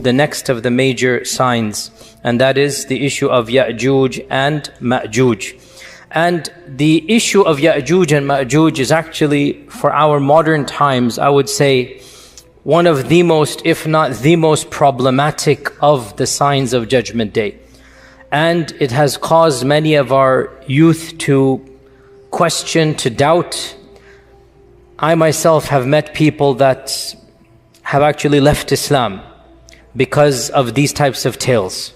the next of the major signs, and that is the issue of Yajuj and Majuj. And the issue of Yajuj and Majuj is actually, for our modern times, I would say, one of the most, if not the most problematic of the signs of Judgment Day. And it has caused many of our youth to question, to doubt. I myself have met people that have actually left Islam because of these types of tales.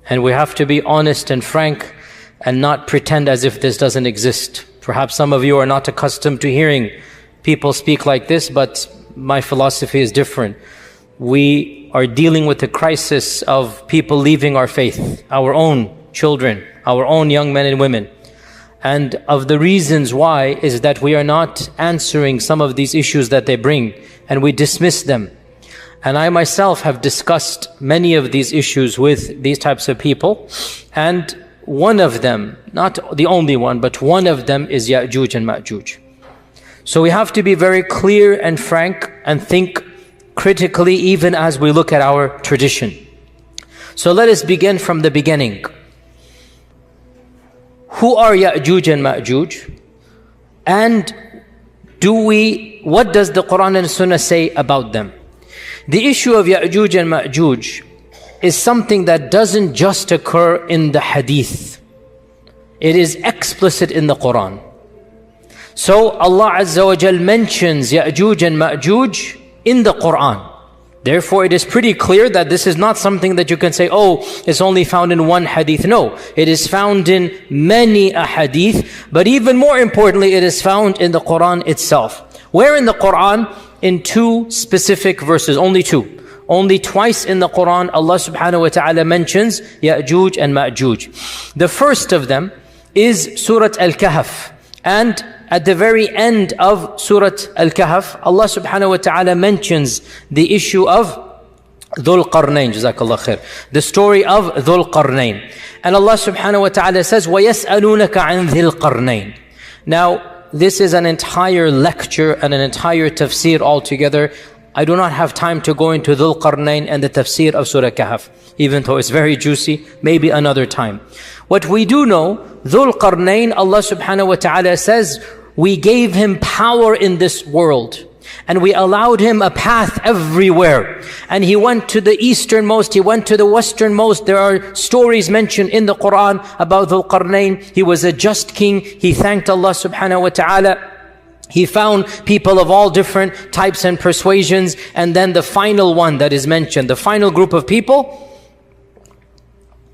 And we have to be honest and frank and not pretend as if this doesn't exist. Perhaps some of you are not accustomed to hearing people speak like this, but my philosophy is different. We are dealing with the crisis of people leaving our faith, our own children, our own young men and women. And of the reasons why is that we are not answering some of these issues that they bring, and we dismiss them. And I myself have discussed many of these issues with these types of people, and one of them, not the only one, but one of them is Yajuj and Majuj. So we have to be very clear and frank and think critically even as we look at our tradition. So let us begin from the beginning. Who are Yajuj and Majuj? And what does the Qur'an and Sunnah say about them? The issue of Yajuj and Majuj is something that doesn't just occur in the Hadith. It is explicit in the Qur'an. So Allah Azza wa Jal mentions Yajuj and Majuj in the Qur'an. Therefore, it is pretty clear that this is not something that you can say, oh, it's only found in one hadith. No, it is found in many a hadith, but even more importantly, it is found in the Qur'an itself. Where in the Qur'an? In two specific verses, only two. Only twice in the Qur'an, Allah subhanahu wa ta'ala mentions Yajuj and Majuj. The first of them is Surah Al-Kahf. And at the very end of Surah Al-Kahf, Allah subhanahu wa ta'ala mentions the issue of Dhul Qarnayn, Jazakallah khair. The story of Dhul Qarnayn. And Allah subhanahu wa ta'ala says, وَيَسْأَلُونَكَ عَنْ ذِي الْقَرْنَيْنِ. Now, this is an entire lecture and an entire tafsir altogether. I do not have time to go into Dhul Qarnayn and the tafsir of Surah Kahf, even though it's very juicy, maybe another time. What we do know, Dhul Qarnayn, Allah subhanahu wa ta'ala says, we gave him power in this world. And we allowed him a path everywhere. And he went to the easternmost, he went to the westernmost. There are stories mentioned in the Qur'an about Dhul Qarnayn. He was a just king. He thanked Allah subhanahu wa ta'ala. He found people of all different types and persuasions. And then the final one that is mentioned, the final group of people,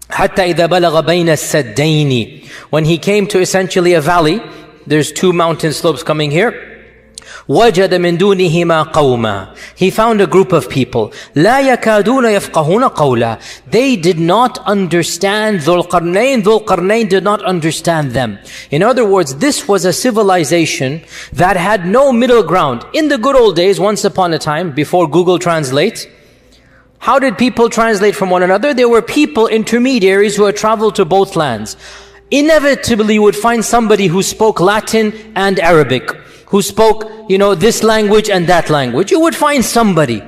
حَتَّى إِذَا بَلَغَ بَيْنَ السَّدَّيْنِ. When he came to essentially a valley, there's two mountain slopes coming here. وَجَدَ مِن دُونِهِمَا قَوْمًا. He found a group of people. لَا يَكَادُونَ يَفْقَهُونَ قَوْلًا. They did not understand Dhul Qarnayn. Dhul Qarnayn did not understand them. In other words, this was a civilization that had no middle ground. In the good old days, once upon a time, before Google Translate, how did people translate from one another? There were people, intermediaries, who had traveled to both lands. Inevitably, you would find somebody who spoke Latin and Arabic, who spoke, this language and that language. You would find somebody.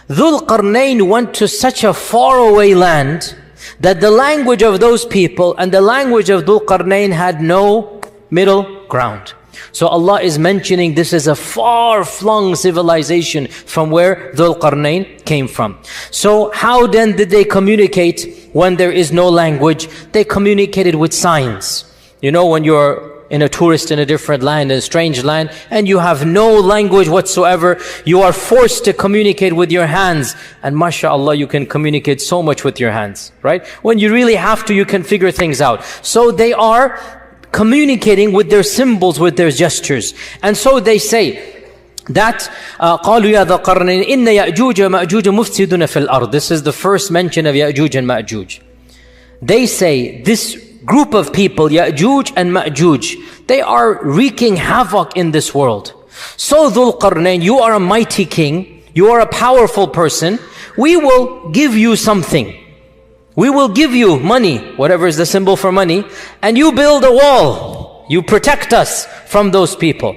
Dhul Qarnayn went to such a faraway land that the language of those people and the language of Dhul Qarnayn had no middle ground. So Allah is mentioning this is a far-flung civilization from where Dhul Qarnayn came from. So how then did they communicate when there is no language? They communicated with signs. When you're in a tourist in a different land, in a strange land, and you have no language whatsoever, you are forced to communicate with your hands. And mashallah, you can communicate so much with your hands, right? When you really have to, you can figure things out. So they are communicating with their symbols, with their gestures. And so they say that, قَالُوا يَا ذَا قَرْنَيْنِ إِنَّ يَأْجُوجَ وَمَأْجُوجَ مُفْسِدُونَ فِي الْأَرْضِ. This is the first mention of Yajuj and Majuj. They say, this group of people, Yajuj and Majuj, they are wreaking havoc in this world. So Dhul Qarnayn, you are a mighty king, you are a powerful person, we will give you something. We will give you money, whatever is the symbol for money, and you build a wall. You protect us from those people.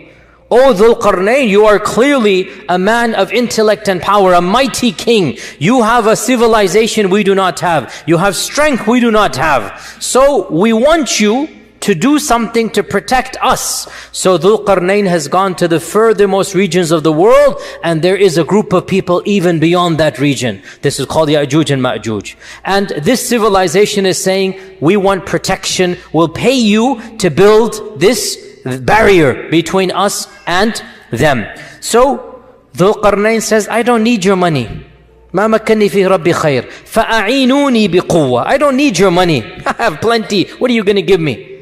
O Dhul Qarnayn, you are clearly a man of intellect and power, a mighty king. You have a civilization we do not have. You have strength we do not have. So we want you to do something to protect us. So Dhul Qarnayn has gone to the furthermost regions of the world, and there is a group of people even beyond that region. This is called Yajuj and Majuj. And this civilization is saying, we want protection. We'll pay you to build this barrier between us and them. So Dhul Qarnayn says, I don't need your money. ما مكنني فيه ربي خير فأعينوني بقوة. I don't need your money. I have plenty. What are you going to give me?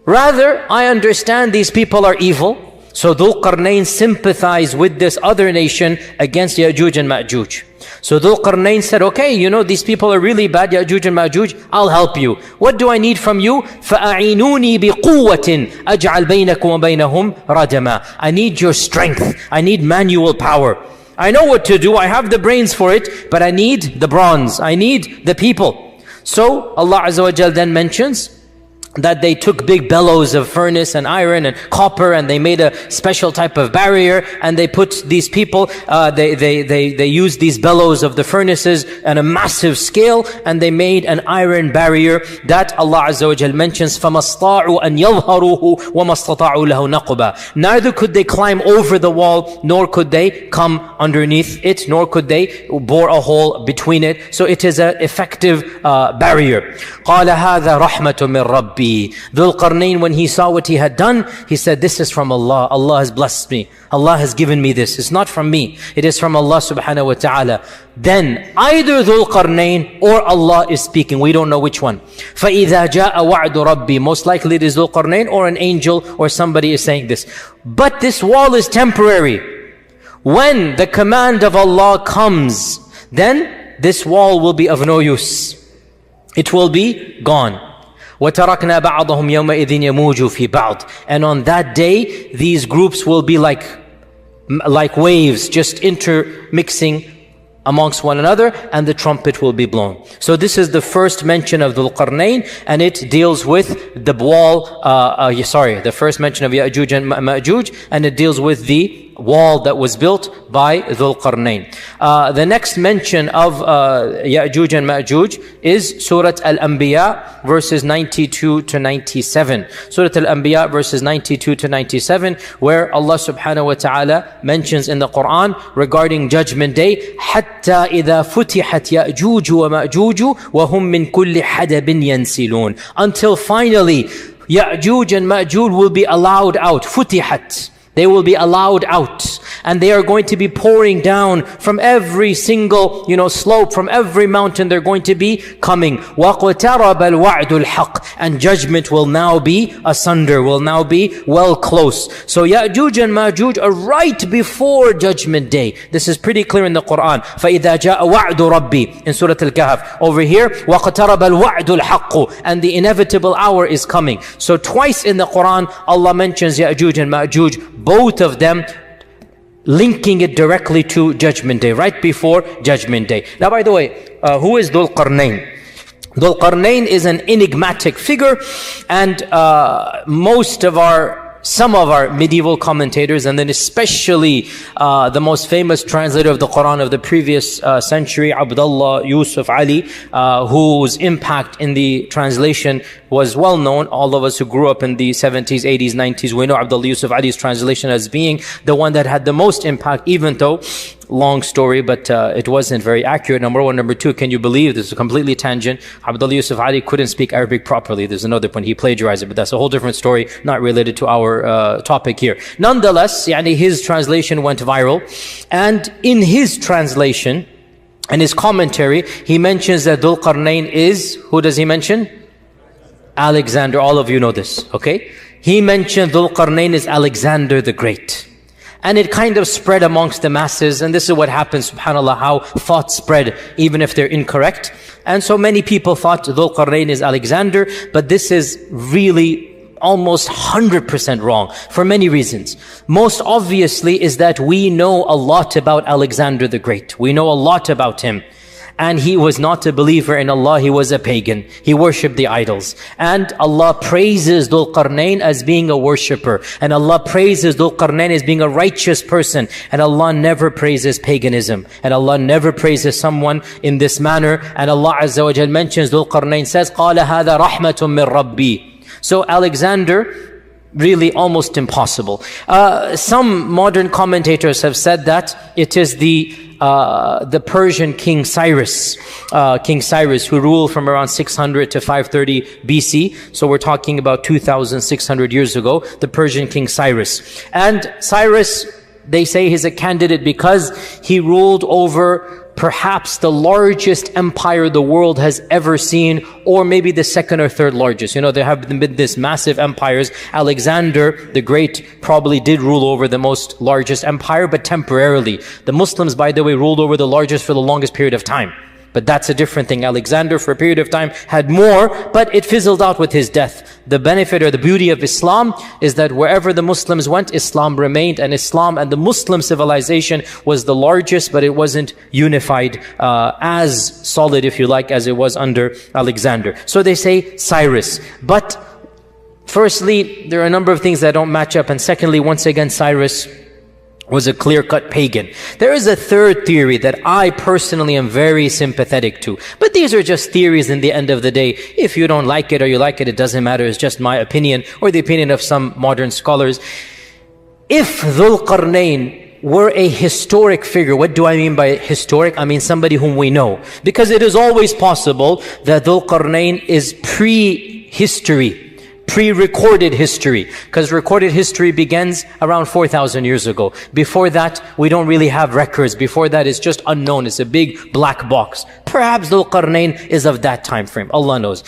Rather, I understand these people are evil. So Dhul Qarnayn sympathized with this other nation against Yajuj and Majuj. So Dhul Qarnayn said, okay, you know, these people are really bad, Yajuj and Majuj, I'll help you. What do I need from you? فَأَعِينُونِي بِقُوَّةٍ أَجْعَلْ بَيْنَكُمْ وَبَيْنَهُمْ رَجَمًا. I need your strength. I need manual power. I know what to do. I have the brains for it, but I need the bronze. I need the people. So Allah Azza wa Jal then mentions that they took big bellows of furnace and iron and copper, and they made a special type of barrier, and they put these people, they used these bellows of the furnaces on a massive scale, and they made an iron barrier that Allah Azza wa Jal mentions, فَمَسْطَاعُوا أَنْ يَظْهَرُوهُ وَمَسْتَطَاعُوا لَهُ نَقْبًا. Neither could they climb over the wall, nor could they come underneath it, nor could they bore a hole between it. So it is an effective barrier. قَالَ هَذَا رَحْمَةٌ مِّن رَبِّي. Dhul Qarnayn, when he saw what he had done, he said, this is from Allah. Allah has blessed me. Allah has given me this. It's not from me. It is from Allah subhanahu wa ta'ala. Then either Dhul Qarnayn or Allah is speaking. We don't know which one. فَإِذَا جَاءَ وَعْدُ رَبِّي. Most likely it is Dhul Qarnayn or an angel or somebody is saying this. But this wall is temporary. When the command of Allah comes, then this wall will be of no use. It will be gone. وَتَرَكْنَا بَعْضَهُمْ يَوْمَئِذٍ يَمُوجُ فِي بَعْضٍ. And on that day, these groups will be like waves, just intermixing amongst one another, and the trumpet will be blown. So this is the first mention of Dhul Qarnayn, and it deals with the wall, the first mention of Yajuj and Majuj, and it deals with the wall that was built by Dhul Qarnayn. The next mention of Yajuj and Majuj is Surah Al-Anbiya verses 92 to 97. Surah Al-Anbiya verses 92 to 97, where Allah subhanahu wa ta'ala mentions in the Qur'an regarding Judgment Day, حَتَّى إِذَا فُتِحَتْ يَأْجُوجُ وَمَأْجُوجُ وَهُمْ مِنْ كُلِّ حَدَبٍ يَنْسِلُونَ. Until finally Yajuj and Majuj will be allowed out. فُتِحَتْ. They will be allowed out, and they are going to be pouring down from every single, slope, from every mountain. They're going to be coming. وَقْتَرَبَ الْوَعْدُ الْحَقِّ. And judgment will now be asunder, will now be well close. So Yajuj and Majuj are right before Judgment Day. This is pretty clear in the Qur'an. فَإِذَا جَاءَ وَعْدُ رَبِّي in Surah Al-Kahf. Over here, وَقْتَرَبَ الْوَعْدُ الْحَقُّ. And the inevitable hour is coming. So twice in the Qur'an, Allah mentions Yajuj and Majuj, both of them linking it directly to Judgment Day, right before Judgment Day. Now, by the way, who is Dhul Qarnayn? Dhul Qarnayn is an enigmatic figure, and some of our medieval commentators, and then especially the most famous translator of the Quran of the previous century, Abdullah Yusuf Ali, whose impact in the translation was well known. All of us who grew up in the 70s, 80s, 90s, we know Abdullah Yusuf Ali's translation as being the one that had the most impact, even though, long story, but it wasn't very accurate. Number one. Number two, can you believe, this is a completely tangent, Abdullah Yusuf Ali couldn't speak Arabic properly. There's another point, he plagiarized it, but that's a whole different story, not related to our topic here. Nonetheless, his translation went viral, and in his translation and his commentary, he mentions that Dhul Qarnayn is, who does he mention? Alexander. All of you know this, okay? He mentioned Dhul Qarnayn is Alexander the Great. And it kind of spread amongst the masses, and this is what happens, subhanAllah, how thoughts spread, even if they're incorrect. And so many people thought Dhul Qarnayn is Alexander, but this is really almost 100% wrong, for many reasons. Most obviously is that we know a lot about Alexander the Great. We know a lot about him. And he was not a believer in Allah, he was a pagan. He worshipped the idols. And Allah praises Dhul Qarnayn as being a worshipper. And Allah praises Dhul Qarnayn as being a righteous person. And Allah never praises paganism. And Allah never praises someone in this manner. And Allah Azza wa Jal mentions Dhul Qarnayn says, قَالَ هَذَا رَحْمَةٌ مِّن رَبِّي. So Alexander, really almost impossible. Some modern commentators have said that it is the Persian King Cyrus, who ruled from around 600 to 530 BC. So we're talking about 2,600 years ago, the Persian King Cyrus. And Cyrus, they say he's a candidate because he ruled over perhaps the largest empire the world has ever seen, or maybe the second or third largest. You know, there have been these massive empires. Alexander the Great probably did rule over the most largest empire, but temporarily. The Muslims, by the way, ruled over the largest for the longest period of time. But that's a different thing. Alexander, for a period of time, had more, but it fizzled out with his death. The benefit or the beauty of Islam is that wherever the Muslims went, Islam remained, and Islam and the Muslim civilization was the largest, but it wasn't unified as solid, if you like, as it was under Alexander. So they say Cyrus. But firstly, there are a number of things that don't match up. And secondly, once again, Cyrus was a clear-cut pagan. There is a third theory that I personally am very sympathetic to. But these are just theories in the end of the day. If you don't like it or you like it, it doesn't matter. It's just my opinion or the opinion of some modern scholars. If Dhul Qarnayn were a historic figure, what do I mean by historic? I mean somebody whom we know. Because it is always possible that Dhul Qarnayn is pre-history, pre-recorded history, because recorded history begins around 4,000 years ago. Before that, we don't really have records. Before that, it's just unknown. It's a big black box. Perhaps Dhul Qarnayn is of that time frame. Allah knows.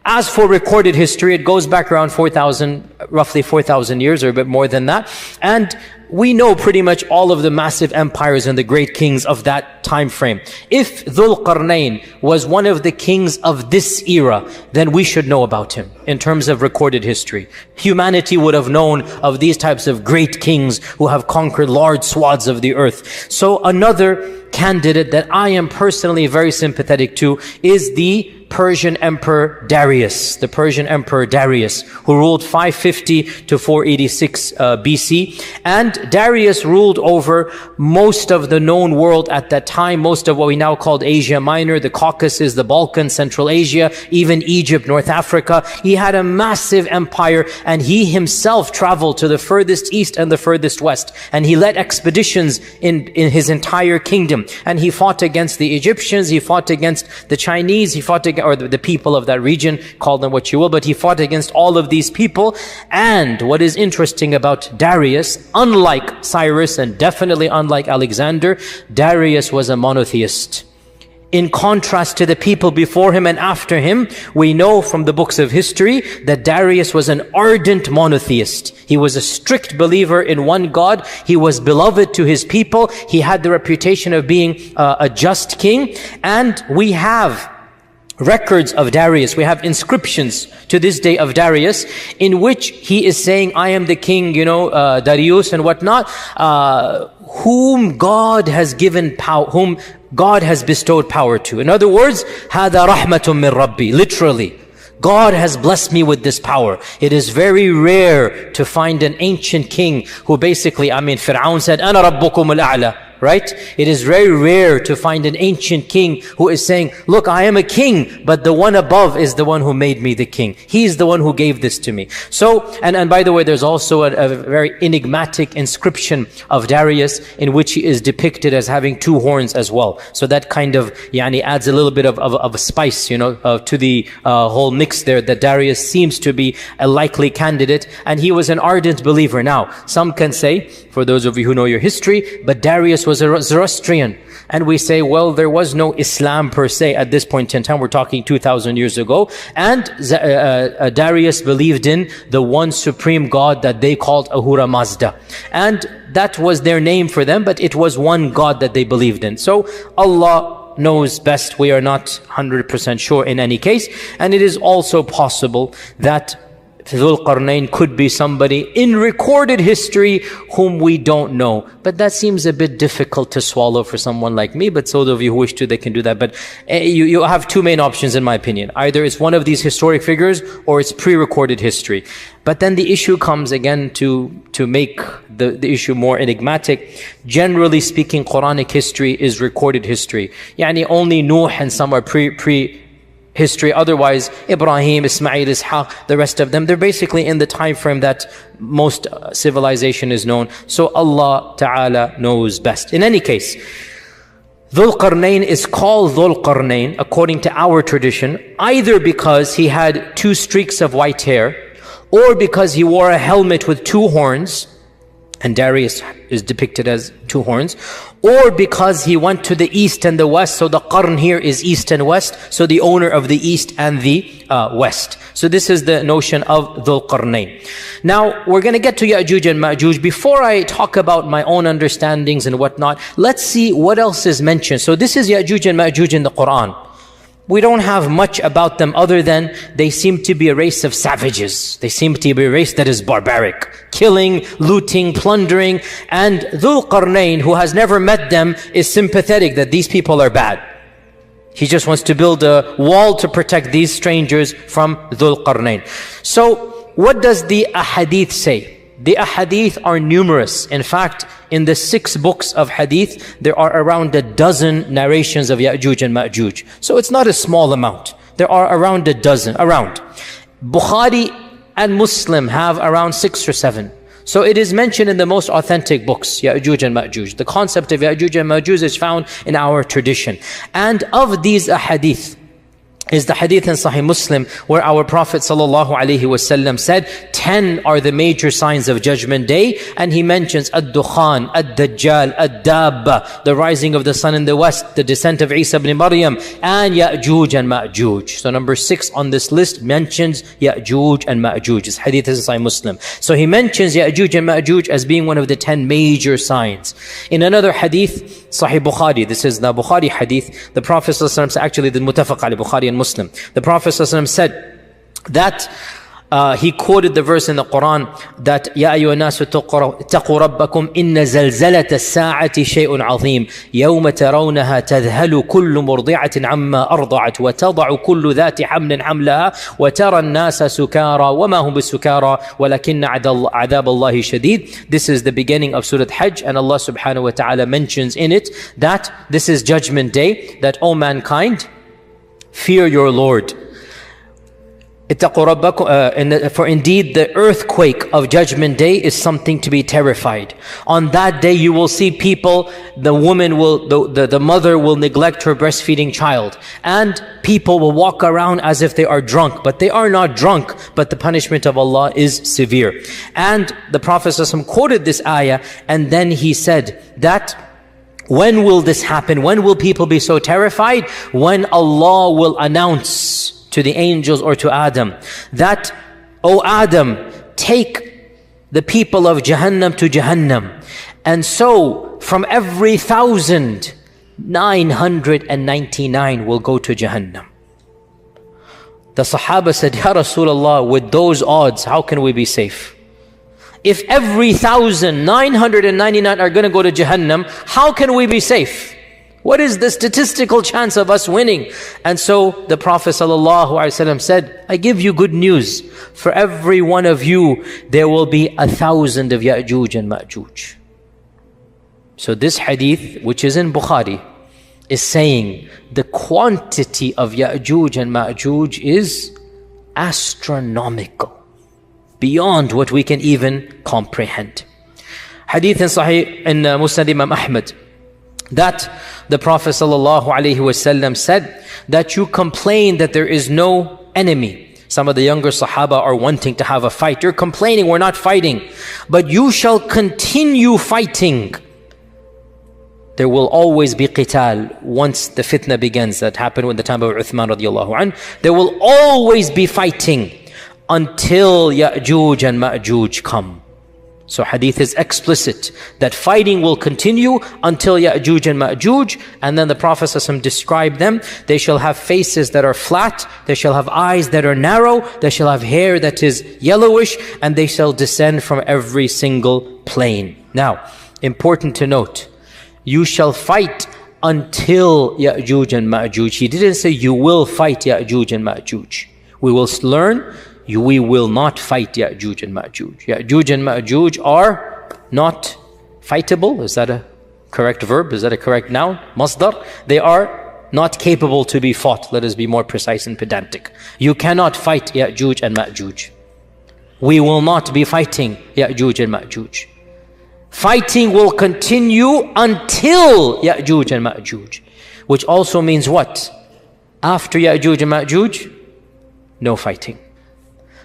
As for recorded history, it goes back around 4,000, roughly 4,000 years or a bit more than that. And we know pretty much all of the massive empires and the great kings of that time frame. If Dhul Qarnayn was one of the kings of this era, then we should know about him in terms of recorded history. Humanity would have known of these types of great kings who have conquered large swaths of the earth. So another candidate that I am personally very sympathetic to is the Persian Emperor Darius, the Persian Emperor Darius, who ruled 550 to 486 BC. And Darius ruled over most of the known world at that time, most of what we now call Asia Minor, the Caucasus, the Balkans, Central Asia, even Egypt, North Africa. He had a massive empire, and he himself traveled to the furthest east and the furthest west. And he led expeditions in his entire kingdom. And he fought against the Egyptians, he fought against the Chinese, he fought against, or the people of that region, call them what you will, but he fought against all of these people. And what is interesting about Darius, unlike Cyrus and definitely unlike Alexander, Darius was a monotheist. In contrast to the people before him and after him, we know from the books of history that Darius was an ardent monotheist. He was a strict believer in one God. He was beloved to his people. He had the reputation of being a just king. And we have records of Darius. We have inscriptions to this day of Darius in which he is saying, I am the king, Darius and whatnot, whom God has given power, whom God has bestowed power to. In other words, هَذَا رَحْمَةٌ مِّن رَبِّي. Literally, God has blessed me with this power. It is very rare to find an ancient king who basically, Fir'aun said, أَنَا رَبُّكُمُ الْأَعْلَى. Right? It is very rare to find an ancient king who is saying, look, I am a king, but the one above is the one who made me the king. He is the one who gave this to me. So, and by the way, there's also a very enigmatic inscription of Darius in which he is depicted as having two horns as well. So that kind of, adds a little bit of a spice, to the whole mix there, that Darius seems to be a likely candidate. And he was an ardent believer. Now, some can say, for those of you who know your history, but Darius was a Zoroastrian. And we say, well, there was no Islam per se at this point in time. We're talking 2,000 years ago. And Darius believed in the one supreme God that they called Ahura Mazda. And that was their name for them, but it was one God that they believed in. So Allah knows best. We are not 100% sure in any case. And it is also possible that Dhul Qarnayn could be somebody in recorded history whom we don't know. But that seems a bit difficult to swallow for someone like me, but so those of you who wish to, they can do that. But you have two main options in my opinion. Either it's one of these historic figures or it's pre-recorded history. But then the issue comes again to make the issue more enigmatic. Generally speaking, Quranic history is recorded history. Yani only Nuh and some are pre-history. Otherwise, Ibrahim, Ismail, Ishaq, the rest of them, they're basically in the time frame that most civilization is known. So Allah Ta'ala knows best. In any case, Dhul Qarnayn is called Dhul Qarnayn according to our tradition, either because he had 2 streaks of white hair, or because he wore a helmet with 2 horns, and Darius is depicted as 2 horns, or because he went to the east and the west. So the Qarn here is east and west, so the owner of the east and the west. So this is the notion of Dhul Qarnayn. Now we're going to get to Yajuj and Majuj. Before I talk about my own understandings and whatnot, let's see what else is mentioned. So this is Yajuj and Majuj in the Qur'an. We don't have much about them other than they seem to be a race of savages. They seem to be a race that is barbaric, killing, looting, plundering. And Dhul Qarnayn, who has never met them, is sympathetic that these people are bad. He just wants to build a wall to protect these strangers from Dhul Qarnayn. So what does the Ahadith say? The Ahadith are numerous. In fact, in the 6 books of Hadith, there are around a dozen narrations of Yajuj and Majuj. So it's not a small amount. There are around a dozen, Bukhari and Muslim have around 6 or 7. So it is mentioned in the most authentic books, Yajuj and Majuj. The concept of Yajuj and Majuj is found in our tradition. And of these Ahadith, is the hadith in Sahih Muslim where our Prophet ﷺ said 10 are the major signs of Judgment Day, and he mentions Ad-Dukhan, Ad-Dajjal, Ad-Dabba, the rising of the sun in the west, the descent of Isa ibn Maryam, and Yajuj and Majuj. So number 6 on this list mentions Yajuj and Majuj. This hadith is in Sahih Muslim. So he mentions Yajuj and Majuj as being one of the 10 major signs. In another hadith, Sahih Bukhari, this is the Bukhari hadith, the Prophet ﷺ, actually the Muttafaq alayhi, Bukhari and Muslim, the Prophet ﷺ said that he quoted the verse in the Quran that يا أيها الناس اتقوا ربكم إن زلزلة الساعة شيء عظيم يوم ترونها تذهل كل مرضعة عما أرضعت وتضع كل ذات حمل حملها وترى الناس سكارى وما هم بالسكارى ولكن عذاب الله شديد. This is the beginning of Surah Hajj, and Allah subhanahu wa ta'ala mentions in it that this is Judgment Day, that O mankind, fear your Lord. For indeed the earthquake of Judgment Day is something to be terrified. On that day you will see people, the mother will neglect her breastfeeding child, and people will walk around as if they are drunk, but they are not drunk, but the punishment of Allah is severe. And the Prophet ﷺ quoted this ayah, and then he said that when will this happen? When will people be so terrified? When Allah will announce to the angels or to Adam that, O Adam, take the people of Jahannam to Jahannam. And so from every 1,000, 999 will go to Jahannam. The Sahaba said, Ya Rasulullah, with those odds, how can we be safe? If every 1,999 are going to go to Jahannam, how can we be safe? What is the statistical chance of us winning? And so the Prophet ﷺ said, I give you good news. For every one of you, there will be 1,000 of Yajuj and Majuj. So this hadith, which is in Bukhari, is saying the quantity of Yajuj and Majuj is astronomical, beyond what we can even comprehend. Hadith in Sahih in Musnad Imam Ahmad, that the Prophet ﷺ said that you complain that there is no enemy. Some of the younger Sahaba are wanting to have a fight. You're complaining we're not fighting, but you shall continue fighting. There will always be qital once the fitna begins. That happened in the time of Uthman radiallahu anh. There will always be fighting until Yajuj and Majuj come. So hadith is explicit that fighting will continue until Yajuj and Majuj. And then the Prophet ﷺ described them. They shall have faces that are flat. They shall have eyes that are narrow. They shall have hair that is yellowish. And they shall descend from every single plane. Now, important to note, you shall fight until Yajuj and Majuj. He didn't say you will fight Yajuj and Majuj. We will learn. We will not fight Yajuj and Majuj. Yajuj and Majuj are not fightable. Is that a correct verb? Is that a correct noun? Masdar. They are not capable to be fought. Let us be more precise and pedantic. You cannot fight Yajuj and Majuj. We will not be fighting Yajuj and Majuj. Fighting will continue until Yajuj and Majuj. Which also means what? After Yajuj and Majuj, no fighting.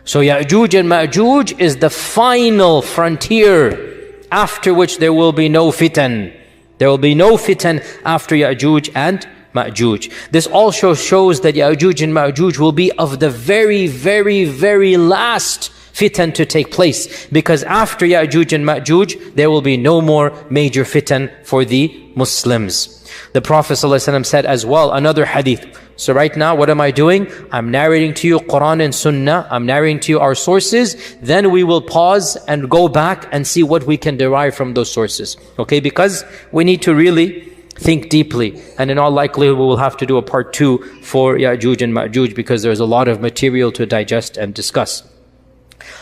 So Yajuj and Majuj is the final frontier, after which there will be no fitan. There will be no fitan after Yajuj and Majuj. This also shows that Yajuj and Majuj will be of the very, very, very last fitan to take place. Because after Yajuj and Majuj, there will be no more major fitan for the Muslims. The Prophet ﷺ said as well, another hadith. So right now, what am I doing? I'm narrating to you Qur'an and Sunnah. I'm narrating to you our sources. Then we will pause and go back and see what we can derive from those sources. Okay, because we need to really think deeply. And in all likelihood, we will have to do a part 2 for Yajuj and Majuj because there's a lot of material to digest and discuss.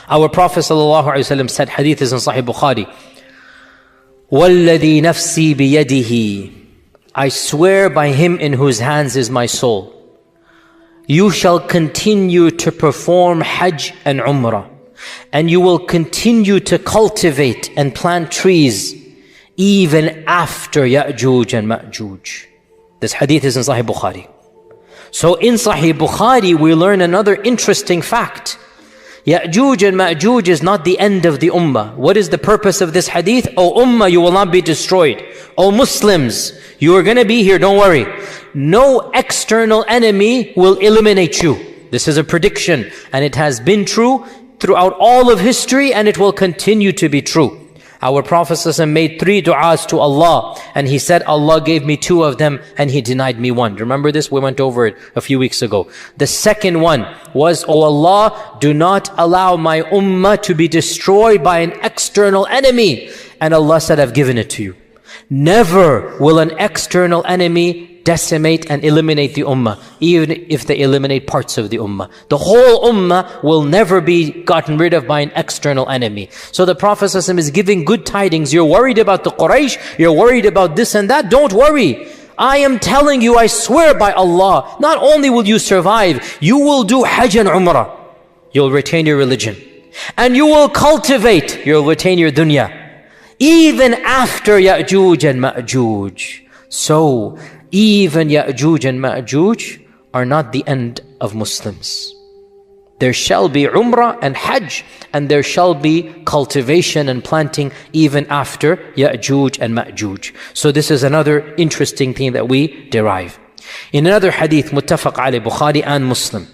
Our Prophet ﷺ said, hadith is in Sahih Bukhari, وَالَّذِي نَفْسِي بِيَدِهِ, I swear by him in whose hands is my soul, you shall continue to perform Hajj and Umrah, and you will continue to cultivate and plant trees even after Yajuj and Majuj. This hadith is in Sahih Bukhari. So in Sahih Bukhari we learn another interesting fact. Yajuj and Majuj is not the end of the ummah. What is the purpose of this hadith? O ummah, you will not be destroyed. O Muslims, you are going to be here, don't worry. No external enemy will eliminate you. This is a prediction, and it has been true throughout all of history, and it will continue to be true. Our Prophet ﷺ made 3 du'as to Allah, and he said, Allah gave me 2 of them, and He denied me 1. Remember this? We went over it a few weeks ago. The second one was, O Allah, do not allow my ummah to be destroyed by an external enemy. And Allah said, I've given it to you. Never will an external enemy decimate and eliminate the ummah, even if they eliminate parts of the ummah. The whole ummah will never be gotten rid of by an external enemy. So the Prophet ﷺ is giving good tidings. You're worried about the Quraysh, you're worried about this and that, don't worry. I am telling you, I swear by Allah, not only will you survive, you will do Hajj and Umrah. You'll retain your religion. And you will cultivate, you'll retain your dunya. Even after Yajuj and Majuj. So, even Yajuj and Majuj are not the end of Muslims. There shall be Umrah and Hajj, and there shall be cultivation and planting even after Yajuj and Majuj. So this is another interesting thing that we derive. In another hadith, muttafaq alayh, Bukhari and Muslim,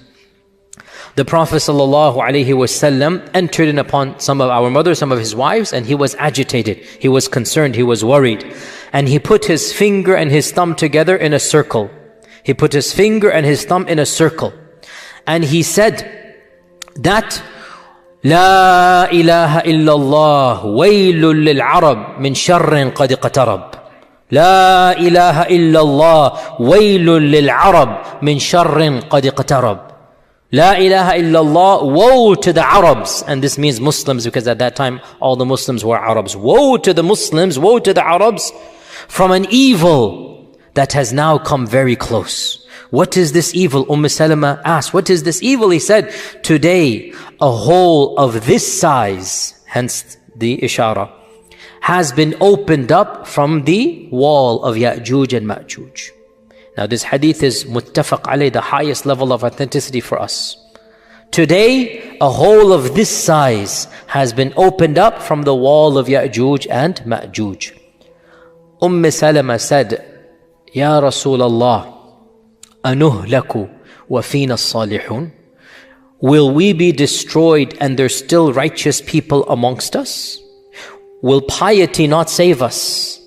the Prophet ﷺ entered in upon some of our mothers, some of his wives, and he was agitated, he was concerned, he was worried. And he put his finger and his thumb together in a circle. He put his finger and his thumb in a circle. And he said that, La ilaha illallah, waylun lil Arab min sharrin qad iqtarab. La ilaha illallah, waylun lil Arab min sharrin qad iqtarab. La ilaha illallah, woe to the Arabs. And this means Muslims, because at that time all the Muslims were Arabs. Woe to the Muslims, woe to the Arabs from an evil that has now come very close. What is this evil? Salama asked, what is this evil? He said, today a hole of this size, hence the ishara, has been opened up from the wall of Yajuj and Majuj. Now this hadith is muttafaq alayh, the highest level of authenticity for us. Today, a hole of this size has been opened up from the wall of Yajuj and Majuj. Salama said, Ya Rasulallah, anuhlaku wa fina as-salihun? Will we be destroyed and there's still righteous people amongst us? will piety not save us?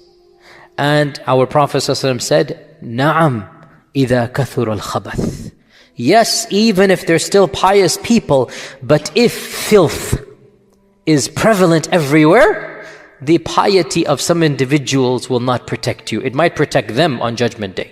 And our Prophet ﷺ said, Na'am, إِذَا كَثُرَ الْخَبَثِ. Yes, even if they're still pious people, but if filth is prevalent everywhere, the piety of some individuals will not protect you. It might protect them on Judgment Day.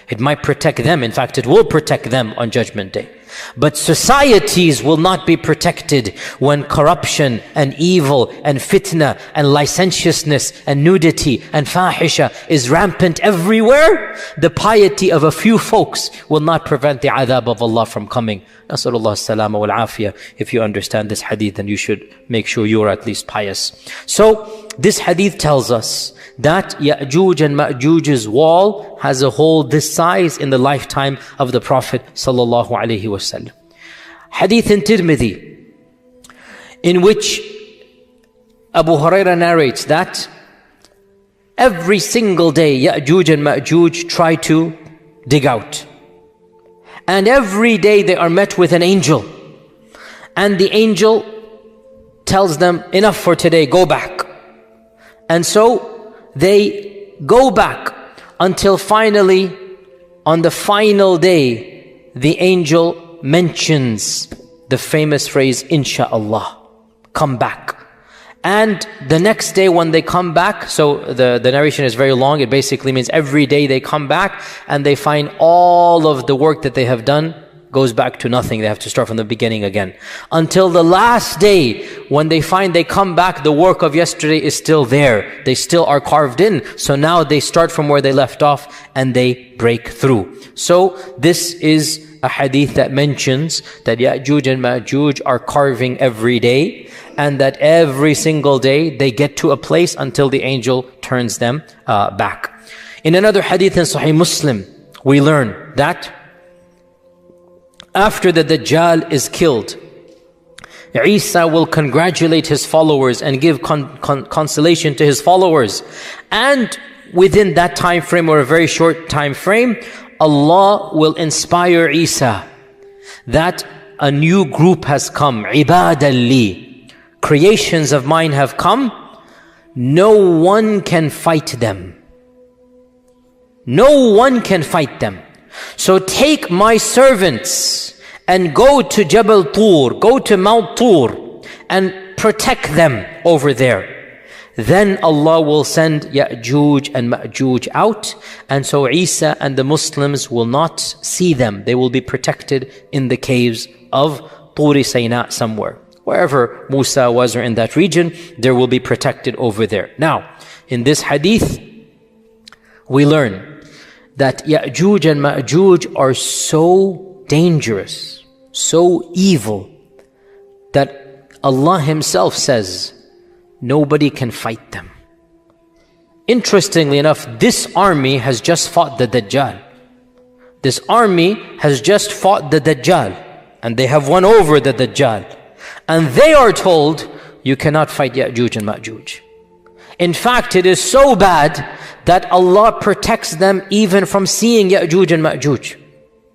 It might protect them. In fact, it will protect them on Judgment Day. But societies will not be protected when corruption and evil and fitna and licentiousness and nudity and fahisha is rampant everywhere. The piety of a few folks will not prevent the adhab of Allah from coming. Nasallallahu as-salama wal afiyah. If you understand this hadith, then you should make sure you are at least pious. So this hadith tells us that Yajuj and Majuj's wall has a hole this size in the lifetime of the Prophet sallallahu alaihi wasallam. Hadith in Tirmidhi, in which Abu Hurairah narrates that every single day Yajuj and Majuj try to dig out. And every day they are met with an angel. And the angel tells them, enough for today, go back. And so they go back until finally, on the final day, the angel mentions the famous phrase, Insha'Allah, come back. And the next day when they come back, so the narration is very long, it basically means every day they come back and they find all of the work that they have done goes back to nothing. They have to start from the beginning again. Until the last day, when they find they come back, the work of yesterday is still there. They still are carved in. So now they start from where they left off and they break through. So this is a hadith that mentions that Yajuj and Majuj are carving every day, and that every single day they get to a place until the angel turns them back. In another hadith in Sahih Muslim, we learn that after the Dajjal is killed, Isa will congratulate his followers and give consolation to his followers. And within that time frame, or a very short time frame, Allah will inspire Isa that a new group has come. Ibadalli, creations of mine have come. No one can fight them. No one can fight them. So take my servants and go to Jabal Tur, go to Mount Tur, and protect them over there. Then Allah will send Yajuj and Majuj out, and so Isa and the Muslims will not see them. They will be protected in the caves of Turi Sayna somewhere. Wherever Musa was, or in that region, there will be protected over there. Now, in this hadith, we learn that Yajuj and Majuj are so dangerous, so evil, that Allah Himself says, nobody can fight them. Interestingly enough, this army has just fought the Dajjal. This army has just fought the Dajjal, and they have won over the Dajjal. And they are told, you cannot fight Yajuj and Majuj. In fact, it is so bad that Allah protects them even from seeing Yajuj and Majuj.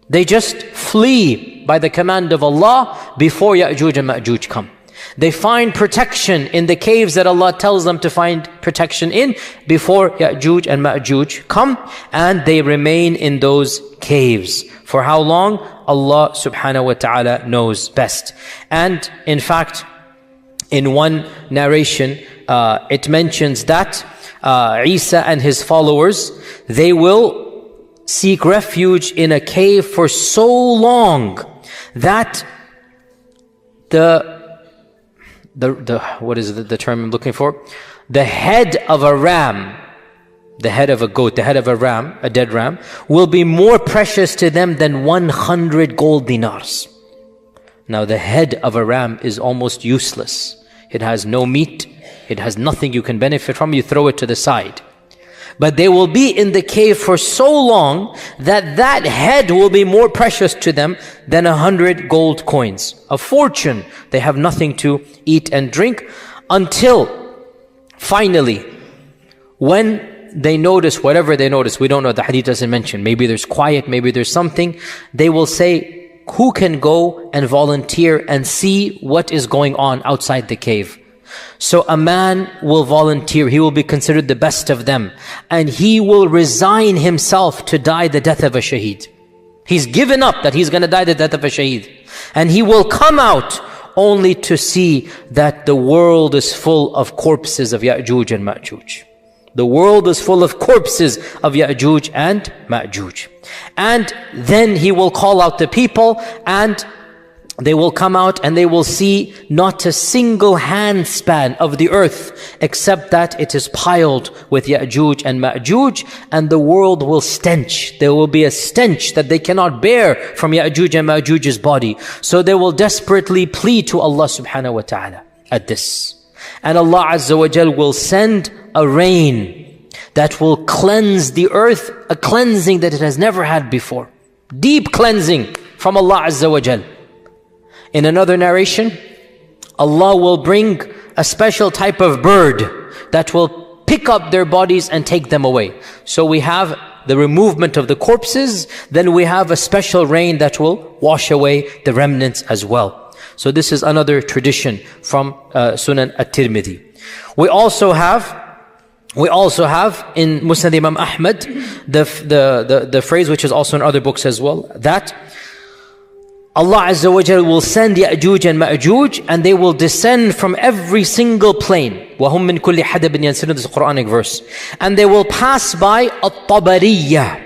They just flee by the command of Allah before Yajuj and Majuj come. They find protection in the caves that Allah tells them to find protection in before Yajuj and Majuj come, and they remain in those caves. For how long? Allah subhanahu wa ta'ala knows best. And in fact, in one narration, it mentions that Isa and his followers, they will seek refuge in a cave for so long that what is the term I'm looking for? The head of a ram, the head of a goat, the head of a ram, a dead ram, will be more precious to them than 100 gold dinars. Now the head of a ram is almost useless. It has no meat. It has nothing you can benefit from. You throw it to the side. But they will be in the cave for so long that that head will be more precious to them than 100 gold coins. A fortune. They have nothing to eat and drink until finally, when they notice whatever they notice, we don't know, the hadith doesn't mention, maybe there's quiet, maybe there's something, they will say, who can go and volunteer and see what is going on outside the cave? So a man will volunteer, he will be considered the best of them, and he will resign himself to die the death of a shaheed. He's given up that he's going to die the death of a shaheed. And he will come out only to see that the world is full of corpses of Yajuj and Majuj. The world is full of corpses of Yajuj and Majuj. And then he will call out the people, and they will come out and they will see not a single handspan of the earth except that it is piled with Yajuj and Majuj, and the world will stench. There will be a stench that they cannot bear from Yajuj and Majuj's body. So they will desperately plead to Allah subhanahu wa ta'ala at this. And Allah Azza wa Jal will send a rain that will cleanse the earth, a cleansing that it has never had before. Deep cleansing from Allah Azza wa Jal. In another narration, Allah will bring a special type of bird that will pick up their bodies and take them away. So we have the removement of the corpses, then we have a special rain that will wash away the remnants as well. So this is another tradition from Sunan at-Tirmidhi. We also have in Musnad Imam Ahmad the phrase, which is also in other books as well, that Allah Azza wa Jal will send Yajuj and Majuj, and they will descend from every single plane. وَهُمْ مِنْ كُلِّ حَدَبٍ يَنْسِلُونَ. This is a Quranic verse. And they will pass by At-Tabariyah,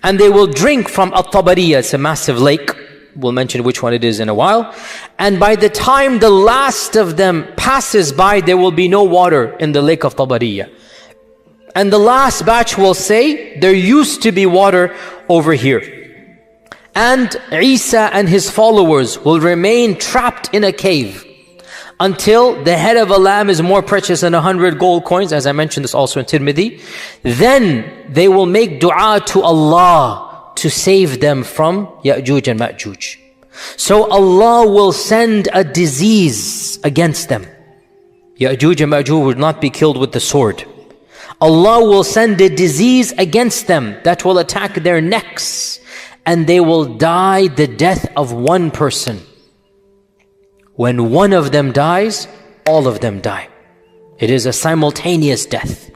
and they will drink from At-Tabariyah. It's a massive lake. We'll mention which one it is in a while. And by the time the last of them passes by, there will be no water in the lake of Tabariyah. And the last batch will say, there used to be water over here. And Isa and his followers will remain trapped in a cave until the head of a lamb is more precious than 100 gold coins, as I mentioned this also in Tirmidhi. Then they will make dua to Allah to save them from Yajuj and Majuj. So Allah will send a disease against them. Yajuj and Majuj will not be killed with the sword. Allah will send a disease against them that will attack their necks, and they will die the death of one person. When one of them dies, all of them die. It is a simultaneous death.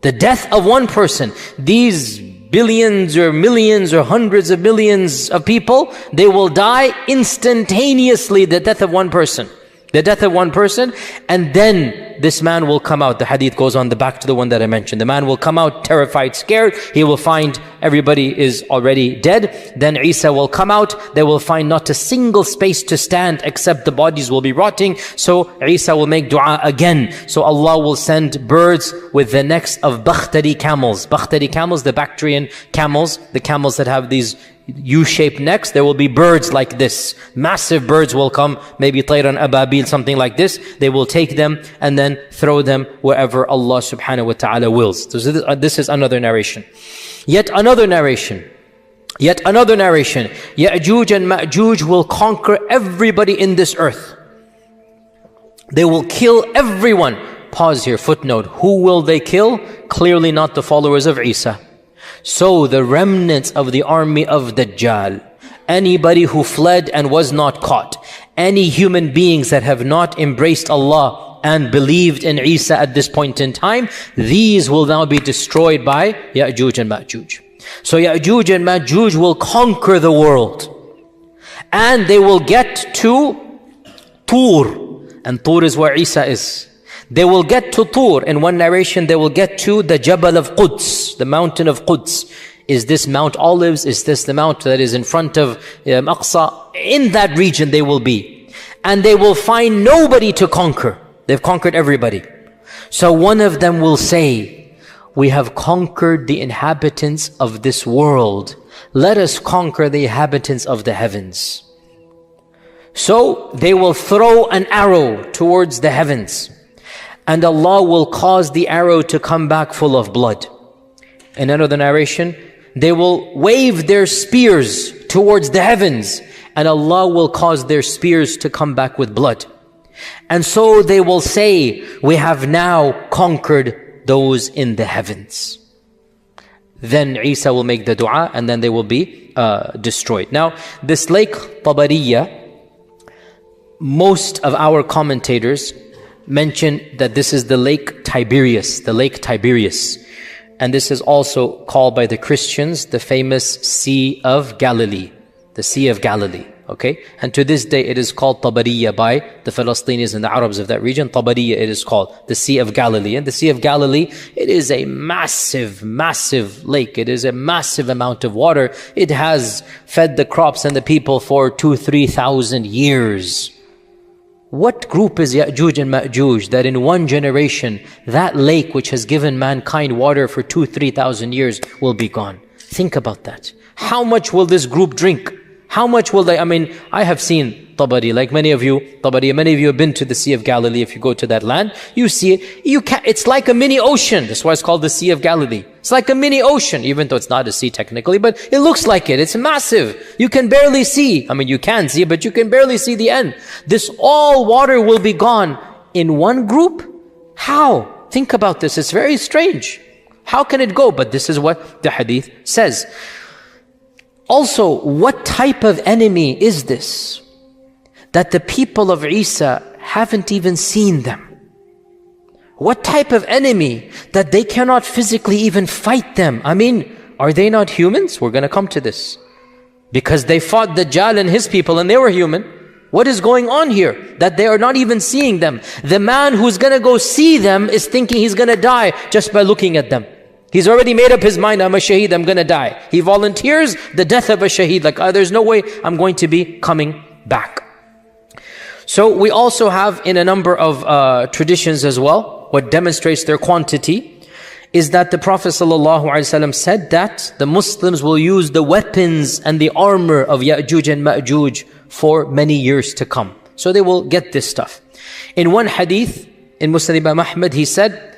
The death of one person. These billions or millions or hundreds of millions of people, they will die instantaneously, the death of one person. The death of one person, and then this man will come out. The hadith goes on the back to the one that I mentioned. The man will come out terrified, scared. He will find everybody is already dead. Then Isa will come out. They will find not a single space to stand except the bodies will be rotting. So Isa will make dua again. So Allah will send birds with the necks of Bakhtari camels. Bakhtari camels, the Bactrian camels, the camels that have these U-shaped necks. There will be birds like this. Massive birds will come, maybe Tayran Ababil, something like this. They will take them and then throw them wherever Allah subhanahu wa ta'ala wills. So this is another narration. Yet another narration. Yet another narration. Yajuj and Majuj will conquer everybody in this earth. They will kill everyone. Pause here, footnote. Who will they kill? Clearly not the followers of Isa. So the remnants of the army of Dajjal, anybody who fled and was not caught, any human beings that have not embraced Allah and believed in Isa at this point in time, these will now be destroyed by Yajuj and Majuj. So Yajuj and Majuj will conquer the world, and they will get to Tur, and Tur is where Isa is. They will get to Tur. In one narration, they will get to the Jabal of Quds, the mountain of Quds. Is this Mount Olives? Is this the mount that is in front of Aqsa? In that region they will be. And they will find nobody to conquer. They've conquered everybody. So one of them will say, we have conquered the inhabitants of this world. Let us conquer the inhabitants of the heavens. So they will throw an arrow towards the heavens, and Allah will cause the arrow to come back full of blood. In another narration, they will wave their spears towards the heavens, and Allah will cause their spears to come back with blood. And so they will say, we have now conquered those in the heavens. Then Isa will make the dua, and then they will be destroyed. Now, this lake Tabariyah, most of our commentators, mention that this is the Lake Tiberias, the Lake Tiberias. And this is also called by the Christians the famous Sea of Galilee, the Sea of Galilee. Okay, and to this day it is called Tabariya by the Palestinians and the Arabs of that region. Tabariya it is called, the Sea of Galilee. And the Sea of Galilee, it is a massive, massive lake. It is a massive amount of water. It has fed the crops and the people for 2,000-3,000 years. What group is Yajuj and Majuj that in one generation, that lake which has given mankind water for 2,000-3,000 years will be gone? Think about that. How much will this group drink? How much will they, I have seen Tabari, like many of you have been to the Sea of Galilee. If you go to that land, you see it. It's like a mini ocean. That's why it's called the Sea of Galilee. It's like a mini ocean, even though it's not a sea technically, but it looks like it. It's massive. You can barely see. You can see, but you can barely see the end. This all water will be gone in one group? How? Think about this. It's very strange. How can it go? But this is what the hadith says. Also, what type of enemy is this? That the people of Isa haven't even seen them. What type of enemy that they cannot physically even fight them? Are they not humans? We're going to come to this. Because they fought Dajjal and his people and they were human. What is going on here? That they are not even seeing them. The man who's going to go see them is thinking he's going to die just by looking at them. He's already made up his mind, I'm a shaheed, I'm going to die. He volunteers the death of a shaheed, like there's no way I'm going to be coming back. So we also have in a number of traditions as well, what demonstrates their quantity is that the Prophet ﷺ said that the Muslims will use the weapons and the armor of Yajuj and Majuj for many years to come. So they will get this stuff. In one hadith, in Musnad Imam Ahmad, he said,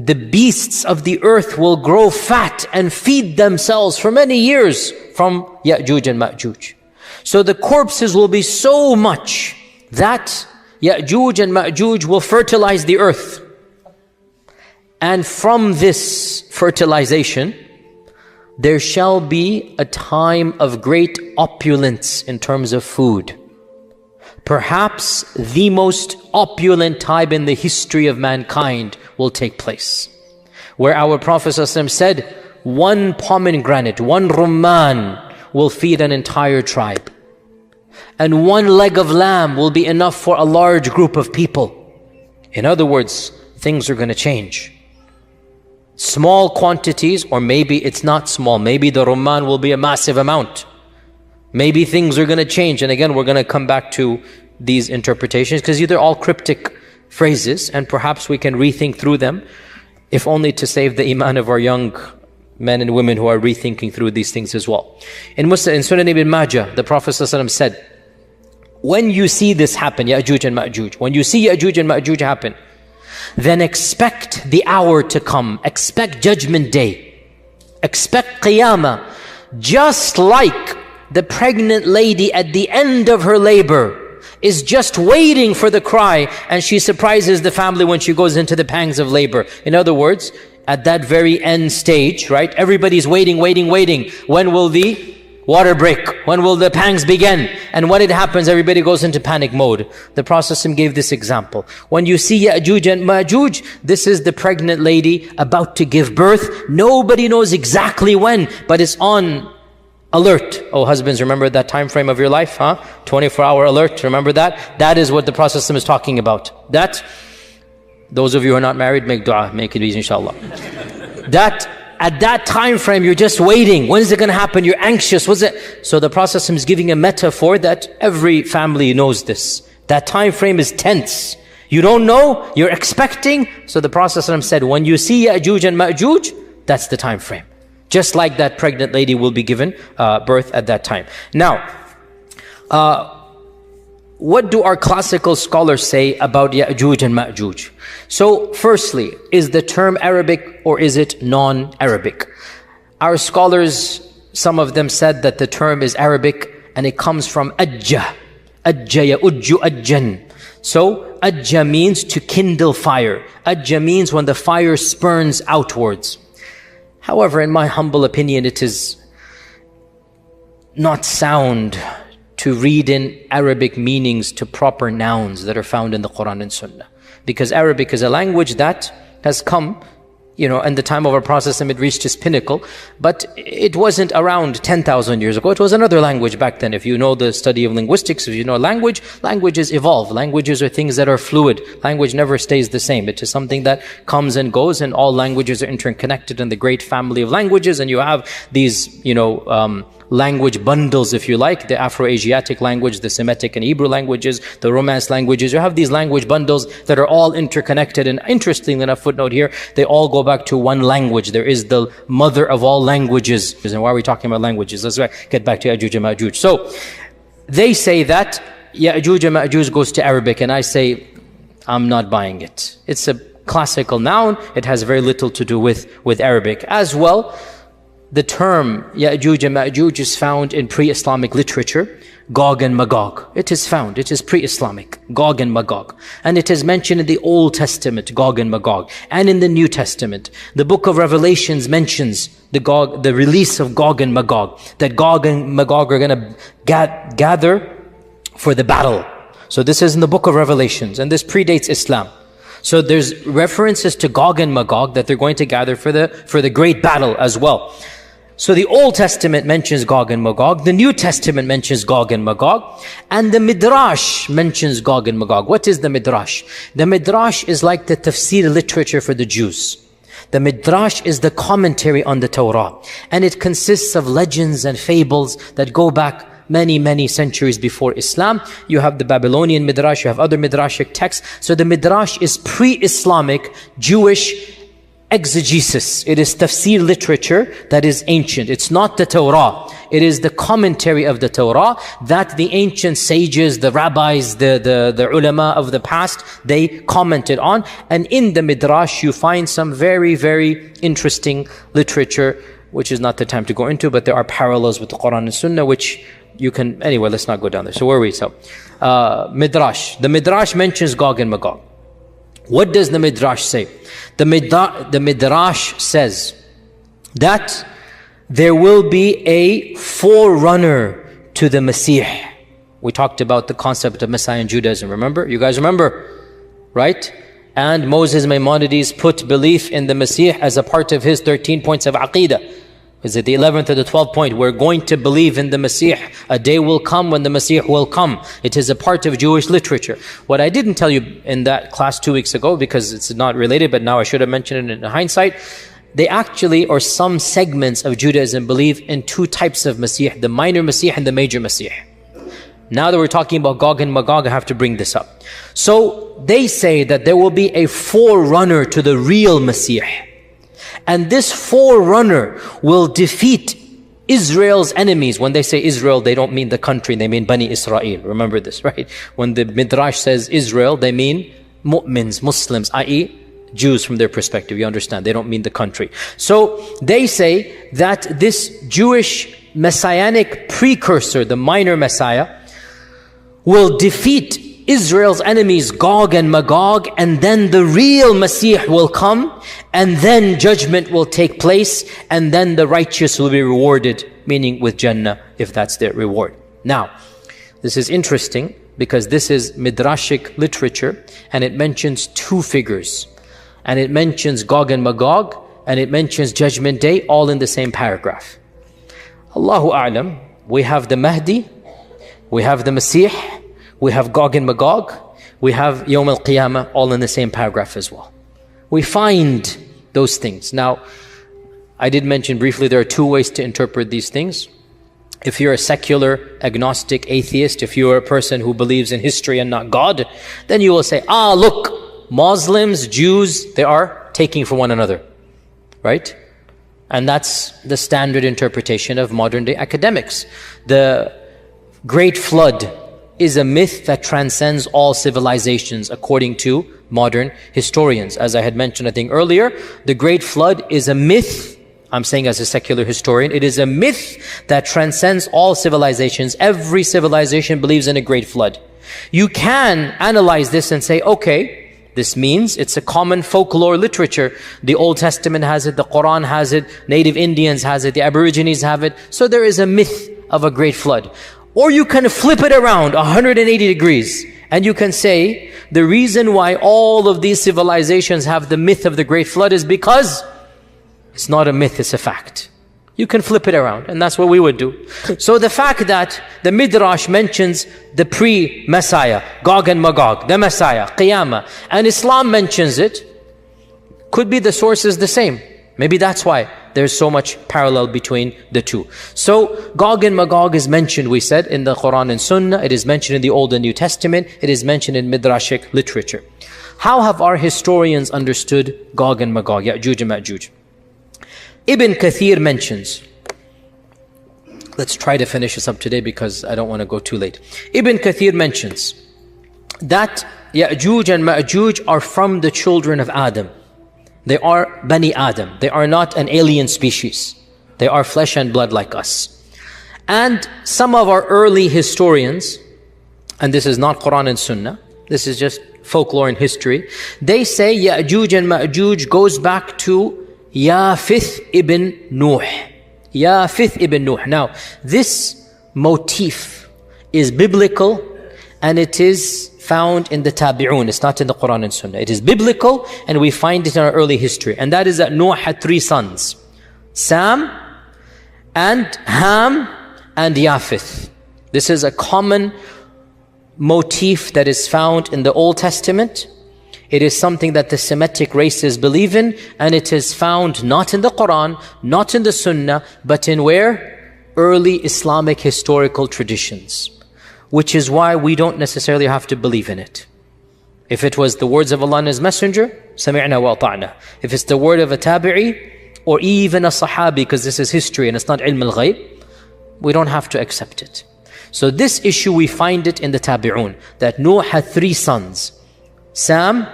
the beasts of the earth will grow fat and feed themselves for many years from Yajuj and Majuj. So the corpses will be so much that Yajuj and Majuj will fertilize the earth. And from this fertilization, there shall be a time of great opulence in terms of food. Perhaps the most opulent time in the history of mankind will take place. Where our Prophet ﷺ said, one pomegranate, one rumman will feed an entire tribe. And one leg of lamb will be enough for a large group of people. In other words, things are going to change. Small quantities, or maybe it's not small. Maybe the rumman will be a massive amount. Maybe things are going to change. And again, we're going to come back to these interpretations because these are all cryptic phrases and perhaps we can rethink through them, if only to save the iman of our young men and women who are rethinking through these things as well. In Sunan ibn Majah, the Prophet ﷺ said, when you see this happen, Yajuj and Majuj, when you see Yajuj and Majuj happen, then expect the hour to come, expect judgment day, expect Qiyamah, just like the pregnant lady at the end of her labor is just waiting for the cry and she surprises the family when she goes into the pangs of labor. In other words, at that very end stage, right? Everybody's waiting. When will the water break? When will the pangs begin? And when it happens, everybody goes into panic mode. The Prophet gave this example. When you see Yajuj and Majuj, this is the pregnant lady about to give birth. Nobody knows exactly when, but it's on alert. Oh, husbands, remember that time frame of your life, 24-hour alert, remember that? That is what the Prophet is talking about. That, those of you who are not married, make dua, make it easy, inshallah. That, at that time frame, you're just waiting. When is it going to happen? You're anxious. What's it? So the Prophet is giving a metaphor that every family knows this. That time frame is tense. You don't know, you're expecting. So the Prophet said, when you see Yajuj and Majuj, that's the time frame. Just like that pregnant lady will be given birth at that time. Now, what do our classical scholars say about Yajuj and Majuj? So, firstly, is the term Arabic or is it non-Arabic? Our scholars, some of them said that the term is Arabic and it comes from ajja. Ajja ya'ujju ajjan. So, ajja means to kindle fire. Ajja means when the fire spurns outwards. However, in my humble opinion, it is not sound to read in Arabic meanings to proper nouns that are found in the Qur'an and Sunnah. because Arabic is a language that has come, in the time of our Prophet, it reached its pinnacle, but it wasn't around 10,000 years ago. It was another language back then. If you know the study of linguistics, if you know languages evolve. Languages are things that are fluid. Language never stays the same. It is something that comes and goes, and all languages are interconnected in the great family of languages, and you have these, language bundles, if you like, the Afro-Asiatic language, the Semitic and Hebrew languages, the Romance languages. You have these language bundles that are all interconnected, and interestingly enough, footnote here, they all go back to one language. There is the mother of all languages. And why are we talking about languages? Let's get back to Yajuj and Majuj. So, they say that Yajuj and Majuj goes to Arabic, and I say, I'm not buying it. It's a classical noun. It has very little to do with Arabic. As well, the term Yajuj and Majuj is found in pre-Islamic literature, Gog and Magog. It is found, it is pre-Islamic, Gog and Magog. And it is mentioned in the Old Testament, Gog and Magog, and in the New Testament. The book of Revelations mentions the release of Gog and Magog, that Gog and Magog are going to gather for the battle. So this is in the book of Revelations, and this predates Islam. So there's references to Gog and Magog that they're going to gather for the great battle as well. So the Old Testament mentions Gog and Magog, the New Testament mentions Gog and Magog, and the Midrash mentions Gog and Magog. What is the Midrash? The Midrash is like the tafsir literature for the Jews. The Midrash is the commentary on the Torah, and it consists of legends and fables that go back many, many centuries before Islam. You have the Babylonian Midrash, you have other Midrashic texts. So the Midrash is pre-Islamic Jewish exegesis. It is tafsir literature that is ancient. It's not the Torah. It is the commentary of the Torah that the ancient sages, the rabbis, the ulama of the past, they commented on. And in the Midrash, you find some very, very interesting literature, which is not the time to go into, but there are parallels with the Qur'an and Sunnah, which you can, anyway, let's not go down there. So where are we? So, Midrash. The Midrash mentions Gog and Magog. What does the Midrash say? The Midrash says that there will be a forerunner to the Messiah. We talked about the concept of Messiah in Judaism, remember? You guys remember, right? And Moses Maimonides put belief in the Messiah as a part of his 13 points of Aqidah. Is it the 11th or the 12th point? We're going to believe in the Messiah. A day will come when the Messiah will come. It is a part of Jewish literature. What I didn't tell you in that class 2 weeks ago, because it's not related, but now I should have mentioned it in hindsight, they actually, or some segments of Judaism, believe in two types of Messiah, the minor Messiah and the major Messiah. Now that we're talking about Gog and Magog, I have to bring this up. So they say that there will be a forerunner to the real Messiah. And this forerunner will defeat Israel's enemies. When they say Israel, they don't mean the country, they mean Bani Israel. Remember this, right? When the Midrash says Israel, they mean mu'mins, Muslims, i.e. Jews from their perspective. You understand? They don't mean the country. So they say that this Jewish messianic precursor, the minor Messiah, will defeat Israel's enemies, Gog and Magog, and then the real Messiah will come, and then judgment will take place, and then the righteous will be rewarded, meaning with Jannah, if that's their reward. Now, this is interesting, because this is Midrashic literature, and it mentions two figures. And it mentions Gog and Magog, and it mentions Judgment Day, all in the same paragraph. Allahu A'lam, we have the Mahdi, we have the Messiah, we have Gog and Magog, we have Yawm al-Qiyamah, all in the same paragraph as well. We find those things. Now, I did mention briefly there are two ways to interpret these things. If you're a secular, agnostic, atheist, if you're a person who believes in history and not God, then you will say, look, Muslims, Jews, they are taking from one another, right? And that's the standard interpretation of modern day academics. The Great Flood is a myth that transcends all civilizations according to modern historians. As I had mentioned, I think earlier, the Great Flood is a myth. I'm saying as a secular historian, it is a myth that transcends all civilizations. Every civilization believes in a Great Flood. You can analyze this and say, okay, this means it's a common folklore literature. The Old Testament has it, the Qur'an has it, native Indians has it, the Aborigines have it. So there is a myth of a Great Flood. Or you can flip it around 180 degrees And you can say, the reason why all of these civilizations have the myth of the Great Flood is because it's not a myth, it's a fact. You can flip it around, and that's what we would do. So the fact that the Midrash mentions the pre-Messiah, Gog and Magog, the Messiah, Qiyamah, and Islam mentions it, could be the source is the same. Maybe that's why there's so much parallel between the two. So Gog and Magog is mentioned, we said, in the Qur'an and Sunnah. It is mentioned in the Old and New Testament. It is mentioned in Midrashic literature. How have our historians understood Gog and Magog, Yajuj and Majuj? Ibn Kathir mentions, let's try to finish this up today because I don't want to go too late. Ibn Kathir mentions that Yajuj and Majuj are from the children of Adam. They are Bani Adam. They are not an alien species. They are flesh and blood like us. And some of our early historians, and this is not Qur'an and Sunnah, this is just folklore and history, they say Yajuj and Majuj goes back to Yafith ibn Nuh. Yafith ibn Nuh. Now, this motif is biblical and it is found in the Tabi'un. It's not in the Qur'an and Sunnah. It is biblical and we find it in our early history. And that is that Noah had 3 sons. Sam and Ham and Yafith. This is a common motif that is found in the Old Testament. It is something that the Semitic races believe in, and it is found not in the Qur'an, not in the Sunnah, but in where? Early Islamic historical traditions. Which is why we don't necessarily have to believe in it. If it was the words of Allah and His Messenger, سَمِعْنَا وَأَطَعْنَا. If it's the word of a tabi'i, or even a sahabi, because this is history and it's not ilm al-ghayb, we don't have to accept it. So this issue we find it in the Tabi'un, that Noah had 3 sons. Sam,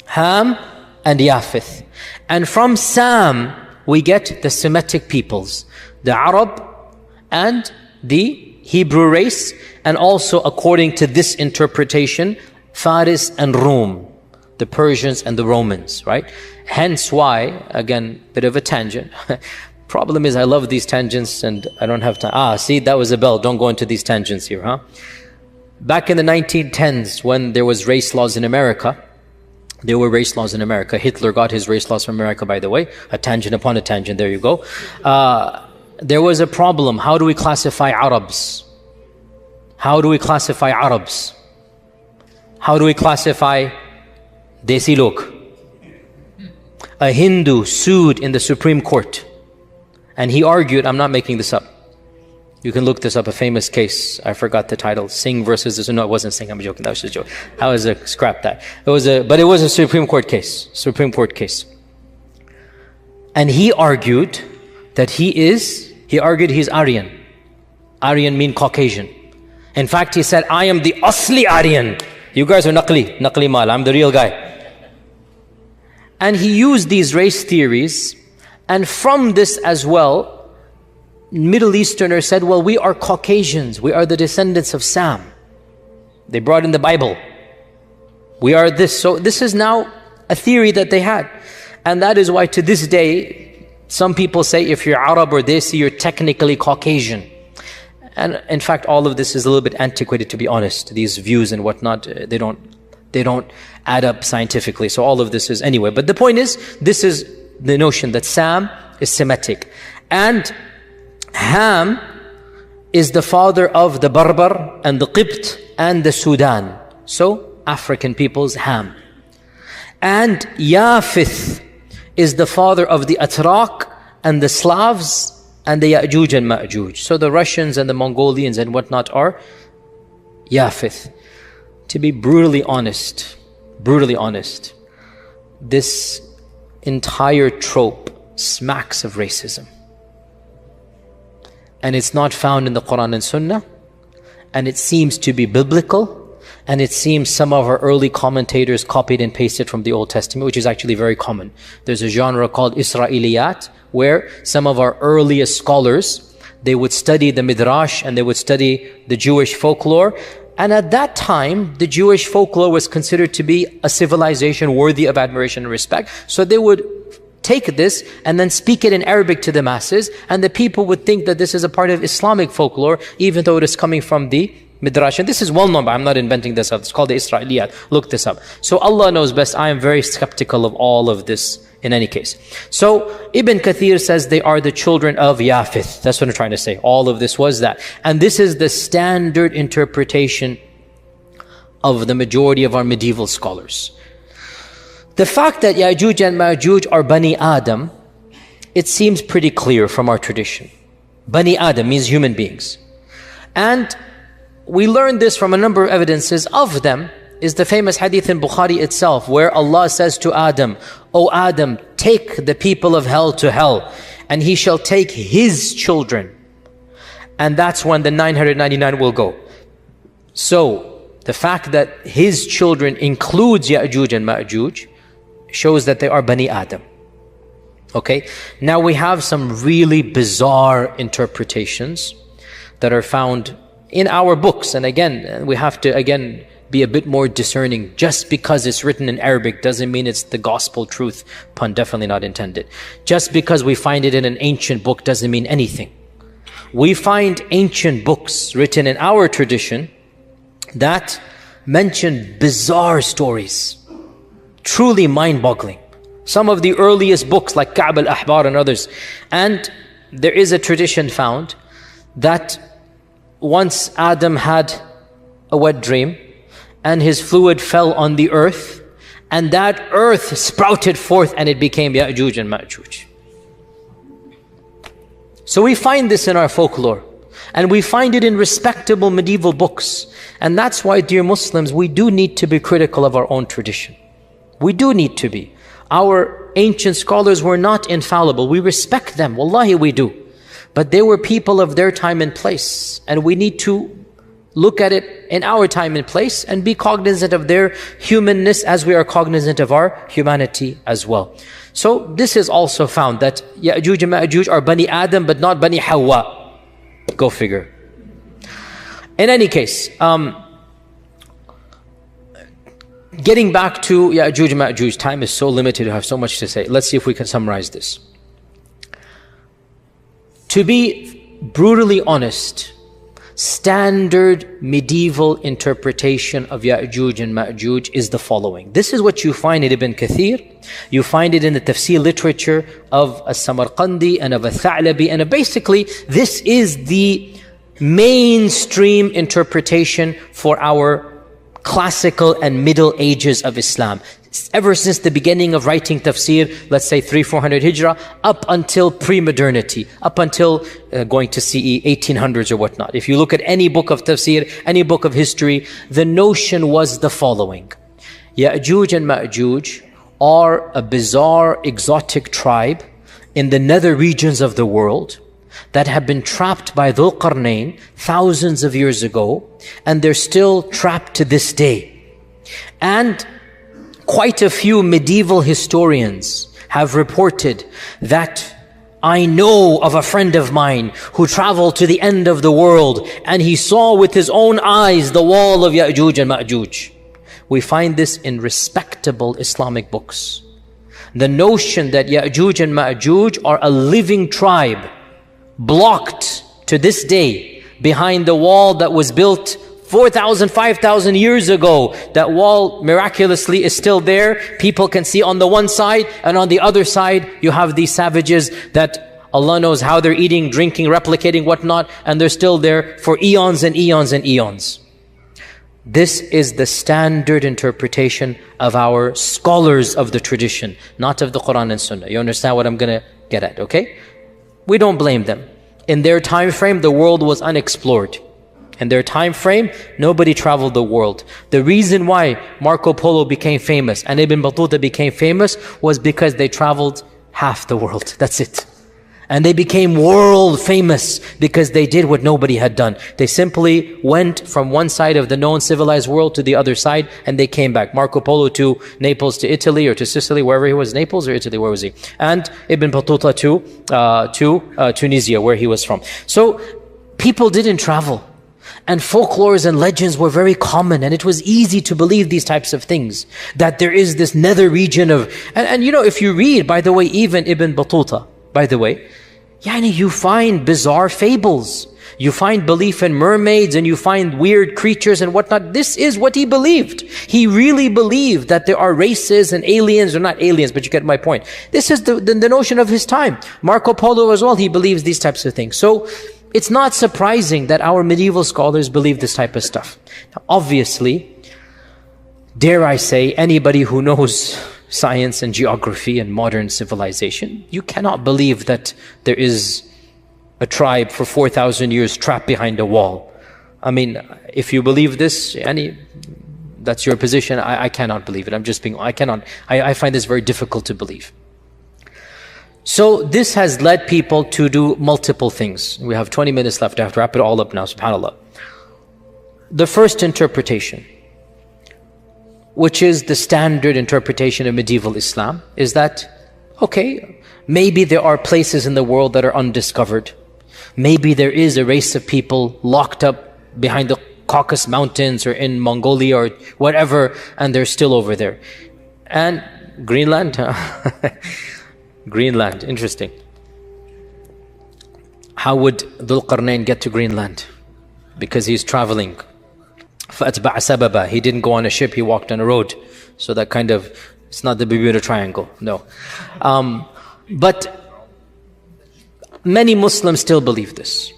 Ham, and Yafith. And from Sam, we get the Semitic peoples, the Arab and the Hebrew race, and also according to this interpretation, Faris and Rome, the Persians and the Romans, right? Hence why, again, bit of a tangent. Problem is I love these tangents and I don't have time. See, that was a bell. Don't go into these tangents here, huh? Back in the 1910s, when there was race laws in America, there were race laws in America. Hitler got his race laws from America, by the way. A tangent upon a tangent, there you go. There was a problem. How do we classify Arabs? How do we classify Arabs? How do we classify Desi log? A Hindu sued in the Supreme Court. And he argued, I'm not making this up. You can look this up, a famous case. I forgot the title. Singh versus... No, it wasn't Singh. I'm joking. That was just a joke. I was scrap that. But it was a Supreme Court case. Supreme Court case. And he argued that he argued he's Aryan. Aryan mean Caucasian. In fact, he said, I am the Asli Aryan. You guys are Naqli Mal. I'm the real guy. And he used these race theories. And from this as well, Middle Easterners said, well, we are Caucasians. We are the descendants of Sam. They brought in the Bible. We are this. So this is now a theory that they had. And that is why to this day, some people say if you're Arab or Desi, you're technically Caucasian. And in fact, all of this is a little bit antiquated, to be honest. These views and whatnot, they don't add up scientifically. So all of this is anyway. But the point is, this is the notion that Sam is Semitic. And Ham is the father of the Barbar and the Qibt and the Sudan. So African peoples, Ham. And Yafith is the father of the Atrak and the Slavs and the Yajuj and Majuj. So the Russians and the Mongolians and whatnot are Yafith. To be brutally honest, this entire trope smacks of racism. And it's not found in the Qur'an and Sunnah. And it seems to be biblical. And it seems some of our early commentators copied and pasted from the Old Testament, which is actually very common. There's a genre called Israeliyat, where some of our earliest scholars, they would study the Midrash and they would study the Jewish folklore. And at that time, the Jewish folklore was considered to be a civilization worthy of admiration and respect. So they would take this and then speak it in Arabic to the masses, and the people would think that this is a part of Islamic folklore, even though it is coming from the Midrash, and this is well known, but I'm not inventing this up. It's called the Israeliyat. Look this up. So Allah knows best. I am very skeptical of all of this in any case. So Ibn Kathir says they are the children of Yafith. That's what I'm trying to say. All of this was that. And this is the standard interpretation of the majority of our medieval scholars. The fact that Yajuj and Majuj are Bani Adam, it seems pretty clear from our tradition. Bani Adam means human beings. And we learn this from a number of evidences. Of them is the famous hadith in Bukhari itself, where Allah says to Adam, O Adam, take the people of hell to hell, and he shall take his children. And that's when the 999 will go. So, the fact that his children includes Yajuj and Majuj shows that they are Bani Adam. Okay? Now we have some really bizarre interpretations that are found in our books. And again, we have to be a bit more discerning. Just because it's written in Arabic doesn't mean it's the gospel truth. Pun definitely not intended. Just because we find it in an ancient book doesn't mean anything. We find ancient books written in our tradition that mention bizarre stories, truly mind-boggling. Some of the earliest books like Ka'b al-Ahbar and others. And there is a tradition found that once Adam had a wet dream and his fluid fell on the earth, and that earth sprouted forth and it became Yajuj and Majuj. So we find this in our folklore, and we find it in respectable medieval books. And that's why, dear Muslims, we do need to be critical of our own tradition. We do need to be. Our ancient scholars were not infallible. We respect them, wallahi we do. But they were people of their time and place, and we need to look at it in our time and place and be cognizant of their humanness as we are cognizant of our humanity as well. So this is also found that Yajuj and Majuj are Bani Adam but not Bani Hawa. Go figure. In any case, getting back to Yajuj and Majuj, time is so limited, I have so much to say. Let's see if we can summarize this. To be brutally honest, standard medieval interpretation of Yajuj and Majuj is the following. This is what you find in Ibn Kathir. You find it in the tafsir literature of As-Samarqandi and of Al-Tha'labi. And basically, this is the mainstream interpretation for our classical and middle ages of Islam. Ever since the beginning of writing tafsir, let's say 300-400 Hijrah, up until pre-modernity, up until going to CE 1800s or whatnot. If you look at any book of tafsir, any book of history, the notion was the following. Yajuj and Majuj are a bizarre, exotic tribe in the nether regions of the world that have been trapped by Dhul Qarnayn thousands of years ago, and they're still trapped to this day. And quite a few medieval historians have reported that I know of a friend of mine who traveled to the end of the world and he saw with his own eyes the wall of Yajuj and Majuj. We find this in respectable Islamic books. The notion that Yajuj and Majuj are a living tribe, blocked to this day behind the wall that was built 4,000, 5,000 years ago. That wall miraculously is still there. People can see on the one side, and on the other side you have these savages that Allah knows how they're eating, drinking, replicating, whatnot, and they're still there for eons and eons and eons. This is the standard interpretation of our scholars of the tradition, not of the Qur'an and Sunnah. You understand what I'm going to get at, okay? We don't blame them. In their time frame, the world was unexplored. In their time frame, nobody traveled the world. The reason why Marco Polo became famous and Ibn Battuta became famous was because they traveled half the world. That's it. And they became world famous because they did what nobody had done. They simply went from one side of the known civilized world to the other side, and they came back. Marco Polo to Naples, to Italy, or to Sicily, wherever he was. Naples or Italy, where was he? And Ibn Battuta to Tunisia, where he was from. So people didn't travel. And folklores and legends were very common, and it was easy to believe these types of things. That there is this nether region of... And you know, if you read, by the way, even Ibn Battuta, by the way, you find bizarre fables. You find belief in mermaids and you find weird creatures and whatnot. This is what he believed. He really believed that there are races and aliens, or not aliens, but you get my point. This is the notion of his time. Marco Polo as well, he believes these types of things. So it's not surprising that our medieval scholars believe this type of stuff. Now, obviously, dare I say, anybody who knows science and geography and modern civilization, you cannot believe that there is a tribe for 4,000 years trapped behind a wall. I mean, if you believe this, that's your position. I cannot believe it. I find this very difficult to believe. So this has led people to do multiple things. We have 20 minutes left. I have to wrap it all up now, subhanAllah. The first interpretation, which is the standard interpretation of medieval Islam, is that, okay, maybe there are places in the world that are undiscovered. Maybe there is a race of people locked up behind the Caucasus Mountains or in Mongolia or whatever, and they're still over there. And Greenland? Greenland, interesting. How would Dhul Qarnayn get to Greenland? Because he's traveling. فَأَتْبَعَ سَبَبًا. He didn't go on a ship, he walked on a road. So that kind of, it's not the Bermuda Triangle, no. But many Muslims still believe this.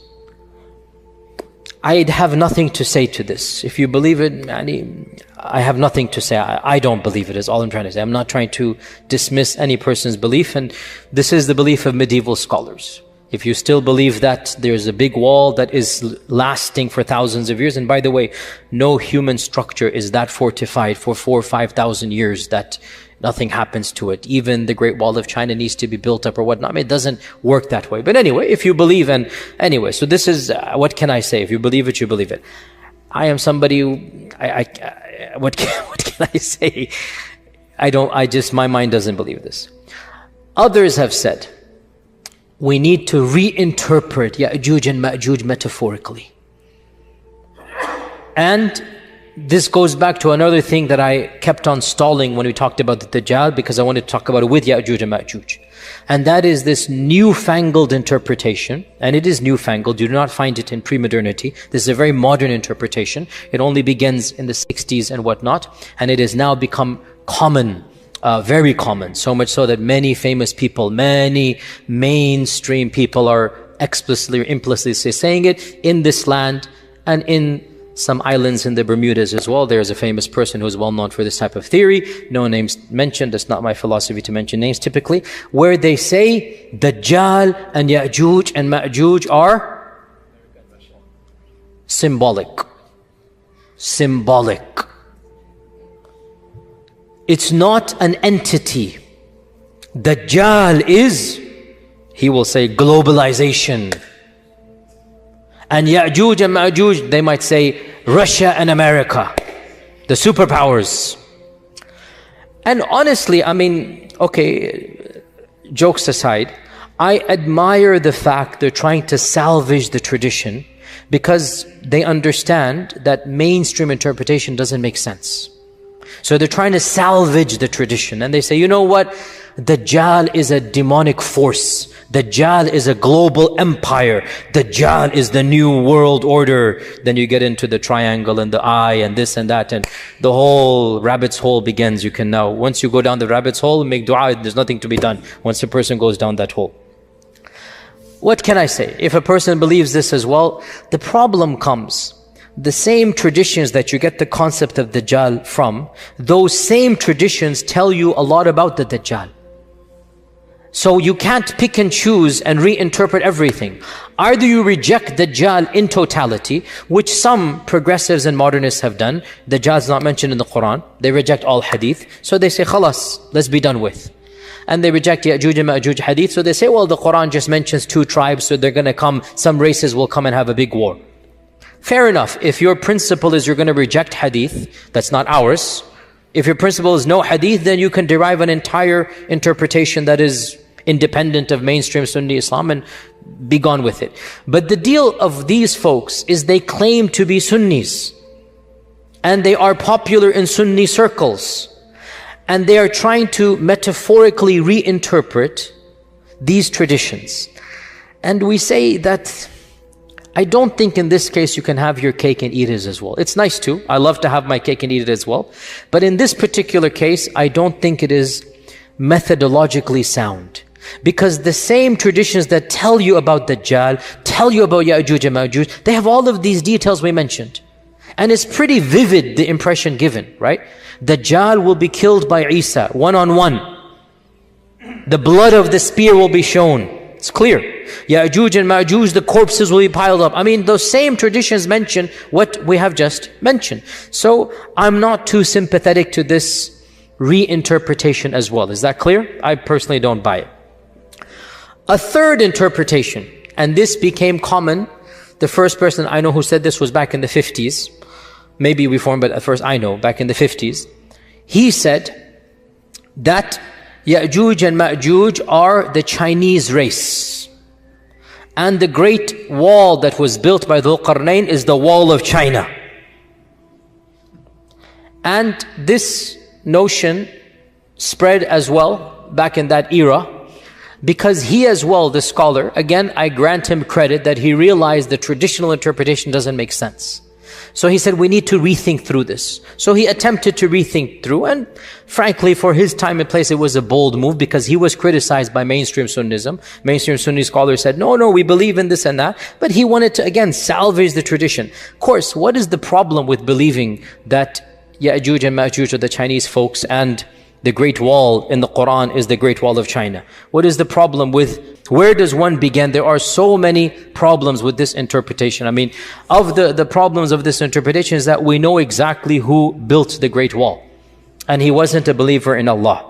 I'd have nothing to say to this. If you believe it, I have nothing to say. I don't believe it, is all I'm trying to say. I'm not trying to dismiss any person's belief, and this is the belief of medieval scholars. If you still believe that there's a big wall that is lasting for thousands of years, and by the way, no human structure is that fortified for 4,000 or 5,000 years that nothing happens to it. Even the Great Wall of China needs to be built up or whatnot. I mean, it doesn't work that way. But anyway, if you believe, and anyway, so this is, what can I say? If you believe it, you believe it. I am somebody who, what can I say? My mind doesn't believe this. Others have said, we need to reinterpret Yajuj and Majuj metaphorically. And this goes back to another thing that I kept on stalling when we talked about the Dajjal, because I wanted to talk about it with Yajuj and Majuj. And that is this newfangled interpretation, and it is newfangled, you do not find it in pre-modernity. This is a very modern interpretation. It only begins in the 60s and whatnot, and it has now become common, very common, so much so that many famous people, many mainstream people are explicitly or implicitly saying it in this land and in some islands in the Bermudas as well. There's a famous person who's well known for this type of theory. No names mentioned. That's not my philosophy to mention names typically. Where they say Dajjal and Yajuj and Majuj are symbolic. Symbolic. It's not an entity. Dajjal is, he will say, globalization. And Yajuj and Majuj, they might say Russia and America, the superpowers. And honestly, I mean, okay, jokes aside, I admire the fact they're trying to salvage the tradition, because they understand that mainstream interpretation doesn't make sense. So they're trying to salvage the tradition, and they say, you know what? Dajjal is a demonic force. Dajjal is a global empire. Dajjal is the new world order. Then you get into the triangle and the eye and this and that, and the whole rabbit's hole begins. You can now, once you go down the rabbit's hole, make dua, there's nothing to be done once a person goes down that hole. What can I say? If a person believes this as well, the problem comes. The same traditions that you get the concept of Dajjal from, those same traditions tell you a lot about the Dajjal. So you can't pick and choose and reinterpret everything. Either you reject Dajjal in totality, which some progressives and modernists have done. Dajjal is not mentioned in the Qur'an. They reject all hadith. So they say, khalas, let's be done with. And they reject Yajuj and Majuj hadith. So they say, well, the Qur'an just mentions 2 tribes, so they're going to come, some races will come and have a big war. Fair enough. If your principle is you're going to reject hadith, that's not ours. If your principle is no hadith, then you can derive an entire interpretation that is independent of mainstream Sunni Islam and be gone with it. But the deal of these folks is they claim to be Sunnis, and they are popular in Sunni circles, and they are trying to metaphorically reinterpret these traditions. And we say that I don't think in this case you can have your cake and eat it as well. It's nice too. I love to have my cake and eat it as well. But in this particular case, I don't think it is methodologically sound. Because the same traditions that tell you about Dajjal, tell you about Yajuj and Majuj, they have all of these details we mentioned. And it's pretty vivid, the impression given, right? Dajjal will be killed by Isa, one-on-one. The blood of the spear will be shown. It's clear. Yajuj and Majuj, the corpses will be piled up. I mean, those same traditions mention what we have just mentioned. So, I'm not too sympathetic to this reinterpretation as well. Is that clear? I personally don't buy it. A third interpretation, and this became common. The first person I know who said this was back in the 50s. Maybe reformed, but at first I know, back in the 50s. He said that Yajuj and Majuj are the Chinese race. And the great wall that was built by Dhul Qarnayn is the wall of China. And this notion spread as well back in that era, because he as well, the scholar, again, I grant him credit that he realized the traditional interpretation doesn't make sense. So he said, we need to rethink through this. So he attempted to rethink through, and frankly, for his time and place, it was a bold move because he was criticized by mainstream Sunnism. Mainstream Sunni scholars said, no, we believe in this and that. But he wanted to, again, salvage the tradition. Of course, what is the problem with believing that Yajuj and Majuj are the Chinese folks and the Great Wall in the Qur'an is the Great Wall of China? What is the problem with, where does one begin? There are so many problems with this interpretation. I mean, of the problems of this interpretation is that we know exactly who built the Great Wall. And he wasn't a believer in Allah.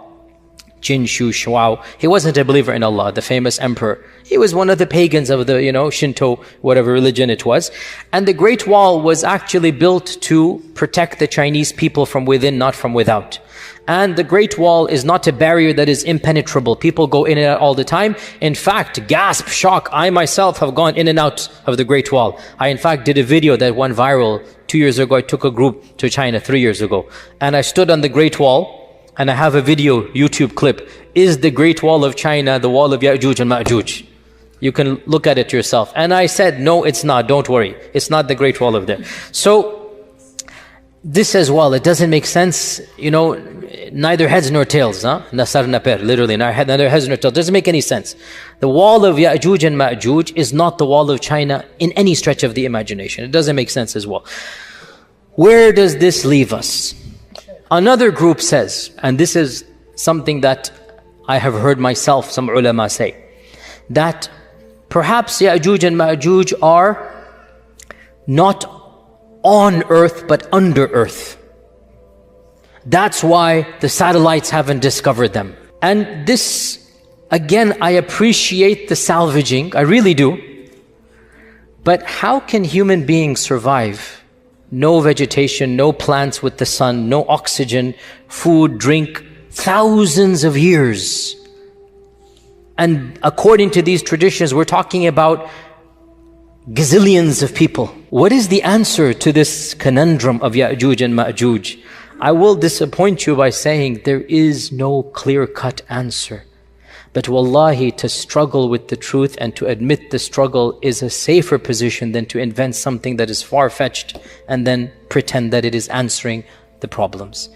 Jin Shu Shuao, he wasn't a believer in Allah, the famous emperor. He was one of the pagans of the, Shinto, whatever religion it was. And the Great Wall was actually built to protect the Chinese people from within, not from without. And the Great Wall is not a barrier that is impenetrable. People go in and out all the time. In fact, gasp, shock, I myself have gone in and out of the Great Wall. I in fact did a video that went viral 2 years ago. I took a group to China 3 years ago. And I stood on the Great Wall, and I have a video, YouTube clip. Is the Great Wall of China the wall of Yajuj and Majuj? You can look at it yourself. And I said, no, it's not, don't worry. It's not the Great Wall of there. So, this as well, it doesn't make sense, neither heads nor tails, Nasar naper, literally, neither heads nor tails. Doesn't make any sense. The wall of Yajuj and Majuj is not the wall of China in any stretch of the imagination. It doesn't make sense as well. Where does this leave us? Another group says, and this is something that I have heard myself, some ulama say, that perhaps Yajuj and Majuj are not on earth but under earth. That's why the satellites haven't discovered them. And this, again, I appreciate the salvaging, I really do. But how can human beings survive? No vegetation, no plants with the sun, no oxygen, food, drink, thousands of years. And according to these traditions, we're talking about gazillions of people. What is the answer to this conundrum of Yajuj and Majuj? I will disappoint you by saying there is no clear-cut answer. But wallahi, to struggle with the truth and to admit the struggle is a safer position than to invent something that is far-fetched and then pretend that it is answering the problems.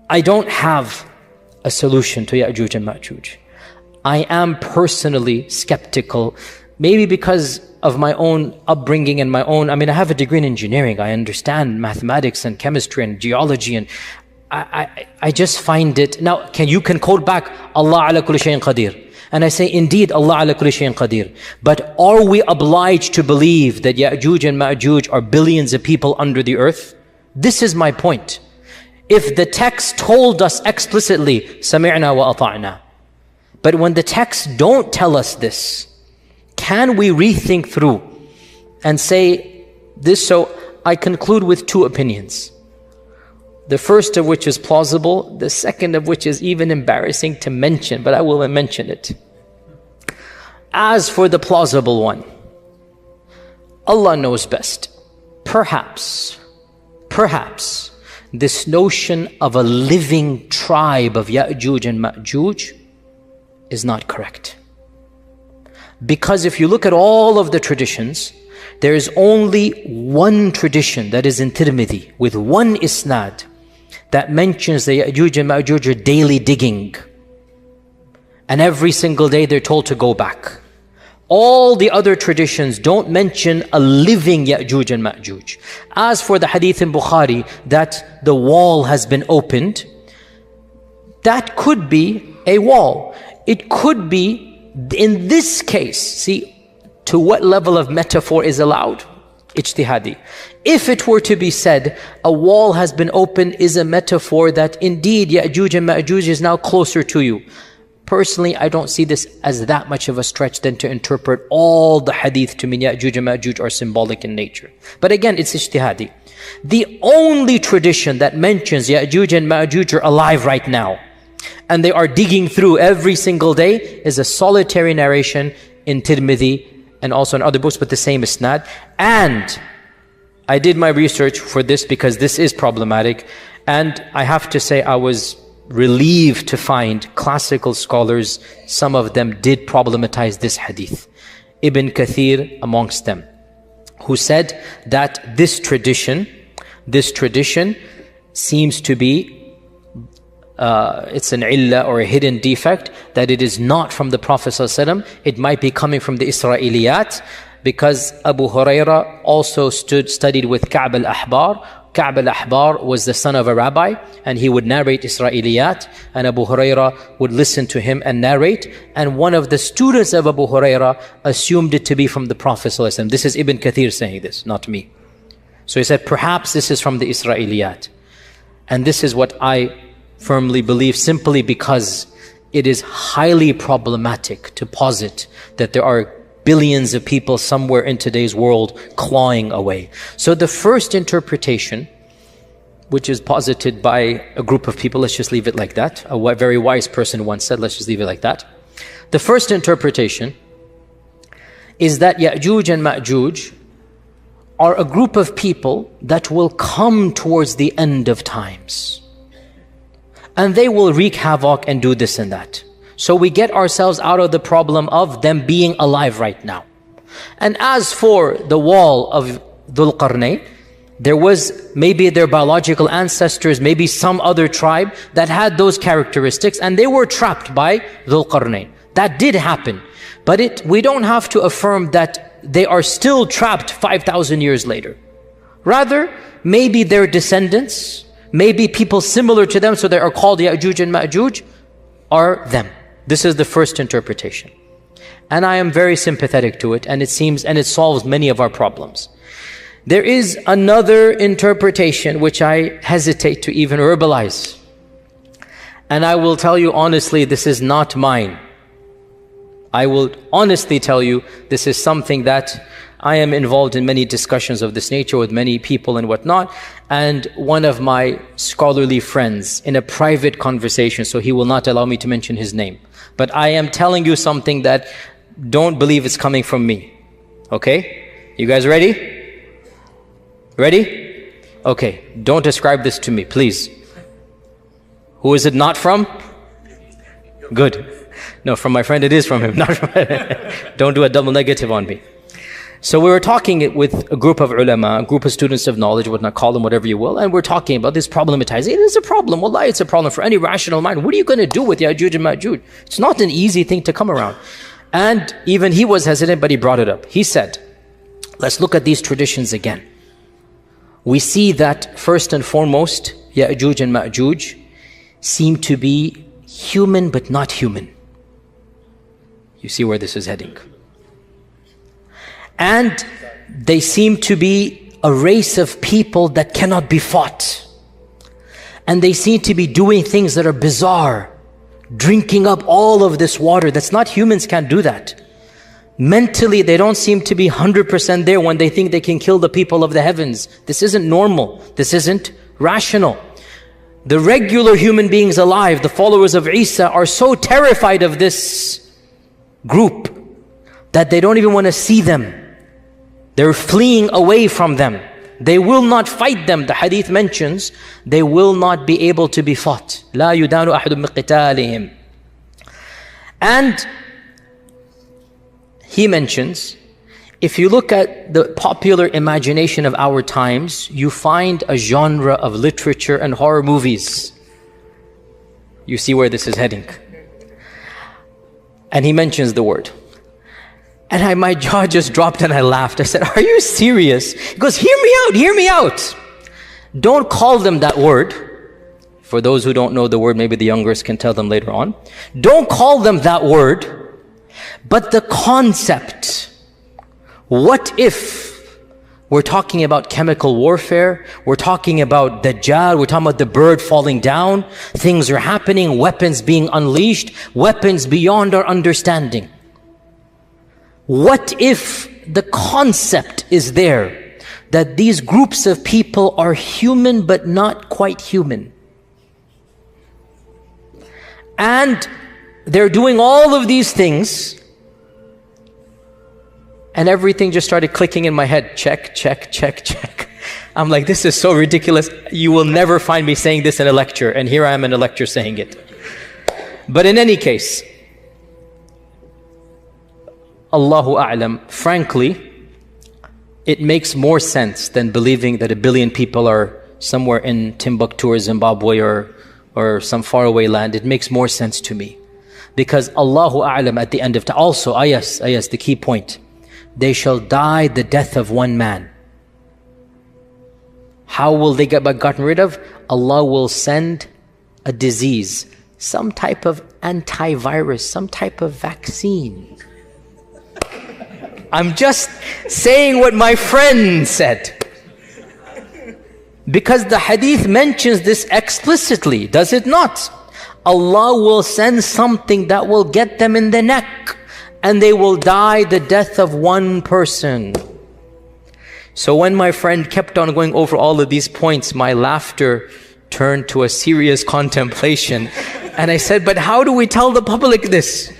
I don't have a solution to Yajuj and Majuj. I am personally skeptical, maybe because of my own upbringing and I have a degree in engineering. I understand mathematics and chemistry and geology, and I just find it. Now, you can quote back, Allah ala kulli shayin qadir. And I say, indeed, Allah ala kulli shayin qadir. But are we obliged to believe that Yajuj and Majuj are billions of people under the earth? This is my point. If the text told us explicitly, sami'na wa ata'na. But when the texts don't tell us this, can we rethink through and say this? So I conclude with two opinions. The first of which is plausible, the second of which is even embarrassing to mention, but I will mention it. As for the plausible one, Allah knows best. Perhaps, this notion of a living tribe of Yajuj and Majuj is not correct. Because if you look at all of the traditions, there is only one tradition that is in Tirmidhi with one isnad that mentions the Yajuj and Majuj are daily digging. And every single day they're told to go back. All the other traditions don't mention a living Yajuj and Majuj. As for the hadith in Bukhari that the wall has been opened, that could be a wall. It could be, in this case, see to what level of metaphor is allowed? Ijtihadi. If it were to be said, a wall has been opened is a metaphor that indeed Yajuj and Majuj is now closer to you. Personally, I don't see this as that much of a stretch than to interpret all the hadith to mean Yajuj and Majuj are symbolic in nature. But again, it's ijtihadi. The only tradition that mentions Yajuj and Majuj are alive right now, and they are digging through every single day, is a solitary narration in Tirmidhi and also in other books, but the same isnad. And I did my research for this because this is problematic, and I have to say I was relieved to find classical scholars, some of them did problematize this hadith. Ibn Kathir amongst them, who said that this tradition seems to be it's an illah or a hidden defect, that it is not from the Prophet ﷺ. It might be coming from the Israeliyat, because Abu Huraira also studied with Ka'b al-Ahbar. Ka'b al-Ahbar was the son of a rabbi, and he would narrate Israeliyat, and Abu Huraira would listen to him and narrate, and one of the students of Abu Huraira assumed it to be from the Prophet ﷺ. This is Ibn Kathir saying this, not me. So he said, perhaps this is from the Israeliyat. And this is what I firmly believe, simply because it is highly problematic to posit that there are billions of people somewhere in today's world clawing away. So the first interpretation, which is posited by a group of people, let's just leave it like that. A very wise person once said, let's just leave it like that. The first interpretation is that Yajuj and Majuj are a group of people that will come towards the end of times. And they will wreak havoc and do this and that. So we get ourselves out of the problem of them being alive right now. And as for the wall of Dhul Qarnayn, there was maybe their biological ancestors, maybe some other tribe that had those characteristics, and they were trapped by Dhul Qarnayn. That did happen. But we don't have to affirm that they are still trapped 5,000 years later. Rather, maybe their descendants, maybe people similar to them, so they are called Yajuj and Majuj, are them. This is the first interpretation. And I am very sympathetic to it, and it solves many of our problems. There is another interpretation which I hesitate to even verbalize. And I will tell you honestly, this is not mine. I will honestly tell you, this is something that I am involved in many discussions of this nature with many people and whatnot. And one of my scholarly friends, in a private conversation, so he will not allow me to mention his name, but I am telling you something that don't believe it's coming from me. Okay? You guys ready? Ready? Okay. Don't ascribe this to me, please. Who is it not from? Good. No, from my friend it is from him. Not from Don't do a double negative on me. So we were talking with a group of ulama, a group of students of knowledge, whatnot, call them whatever you will, and we're talking about this problematizing. It is a problem. Wallahi, it's a problem for any rational mind. What are you going to do with Yajuj and Majuj? It's not an easy thing to come around. And even he was hesitant, but he brought it up. He said, let's look at these traditions again. We see that first and foremost, Yajuj and Majuj seem to be human but not human. You see where this is heading. And they seem to be a race of people that cannot be fought. And they seem to be doing things that are bizarre, drinking up all of this water. That's not, humans can't do that. Mentally, they don't seem to be 100% there when they think they can kill the people of the heavens. This isn't normal. This isn't rational. The regular human beings alive, the followers of Isa, are so terrified of this group that they don't even want to see them. They're fleeing away from them. They will not fight them. The hadith mentions they will not be able to be fought. لا يدان أحد من قتالهم. And he mentions, if you look at the popular imagination of our times, you find a genre of literature and horror movies. You see where this is heading. And he mentions the word. And my jaw just dropped and I laughed. I said, are you serious? He goes, hear me out. Don't call them that word. For those who don't know the word, maybe the youngers can tell them later on. Don't call them that word, but the concept. What if we're talking about chemical warfare, we're talking about Dajjal, we're talking about the bird falling down, things are happening, weapons being unleashed, weapons beyond our understanding. What if the concept is there that these groups of people are human but not quite human? And they're doing all of these things, and everything just started clicking in my head. Check, check, check, check. I'm like, this is so ridiculous. You will never find me saying this in a lecture, and here I am in a lecture saying it. But in any case, Allahu A'lam, frankly, it makes more sense than believing that 1 billion people are somewhere in Timbuktu or Zimbabwe or some faraway land. It makes more sense to me. Because Allahu A'lam at the end of time, also ayas, the key point. They shall die the death of one man. How will they get gotten rid of? Allah will send a disease, some type of antivirus, some type of vaccine. I'm just saying what my friend said. Because the hadith mentions this explicitly, does it not? Allah will send something that will get them in the neck, and they will die the death of one person. So when my friend kept on going over all of these points, my laughter turned to a serious contemplation. And I said, but how do we tell the public this?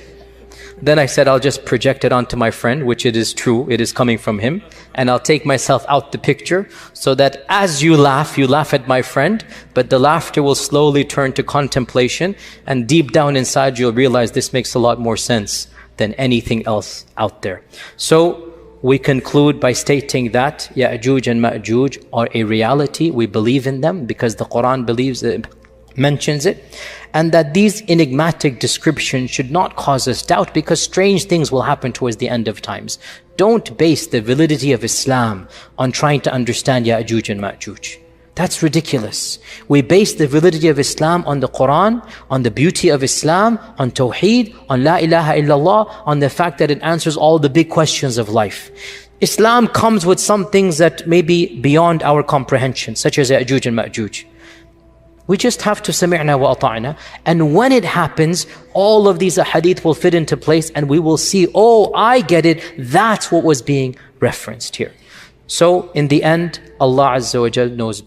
Then I said, I'll just project it onto my friend, which it is true, it is coming from him. And I'll take myself out the picture so that as you laugh at my friend, but the laughter will slowly turn to contemplation. And deep down inside, you'll realize this makes a lot more sense than anything else out there. So we conclude by stating that Yajuj and Majuj are a reality. We believe in them because the Qur'an mentions it, and that these enigmatic descriptions should not cause us doubt, because strange things will happen towards the end of times. Don't base the validity of Islam on trying to understand Yajuj and Majuj. That's ridiculous. We base the validity of Islam on the Qur'an, on the beauty of Islam, on Tawheed, on La ilaha illallah, on the fact that it answers all the big questions of life. Islam comes with some things that may be beyond our comprehension, such as Yajuj and Majuj. We just have to sami'na wa ata'na. And when it happens, all of these hadith will fit into place, and we will see, oh, I get it. That's what was being referenced here. So in the end, Allah Azza wa Jal knows best.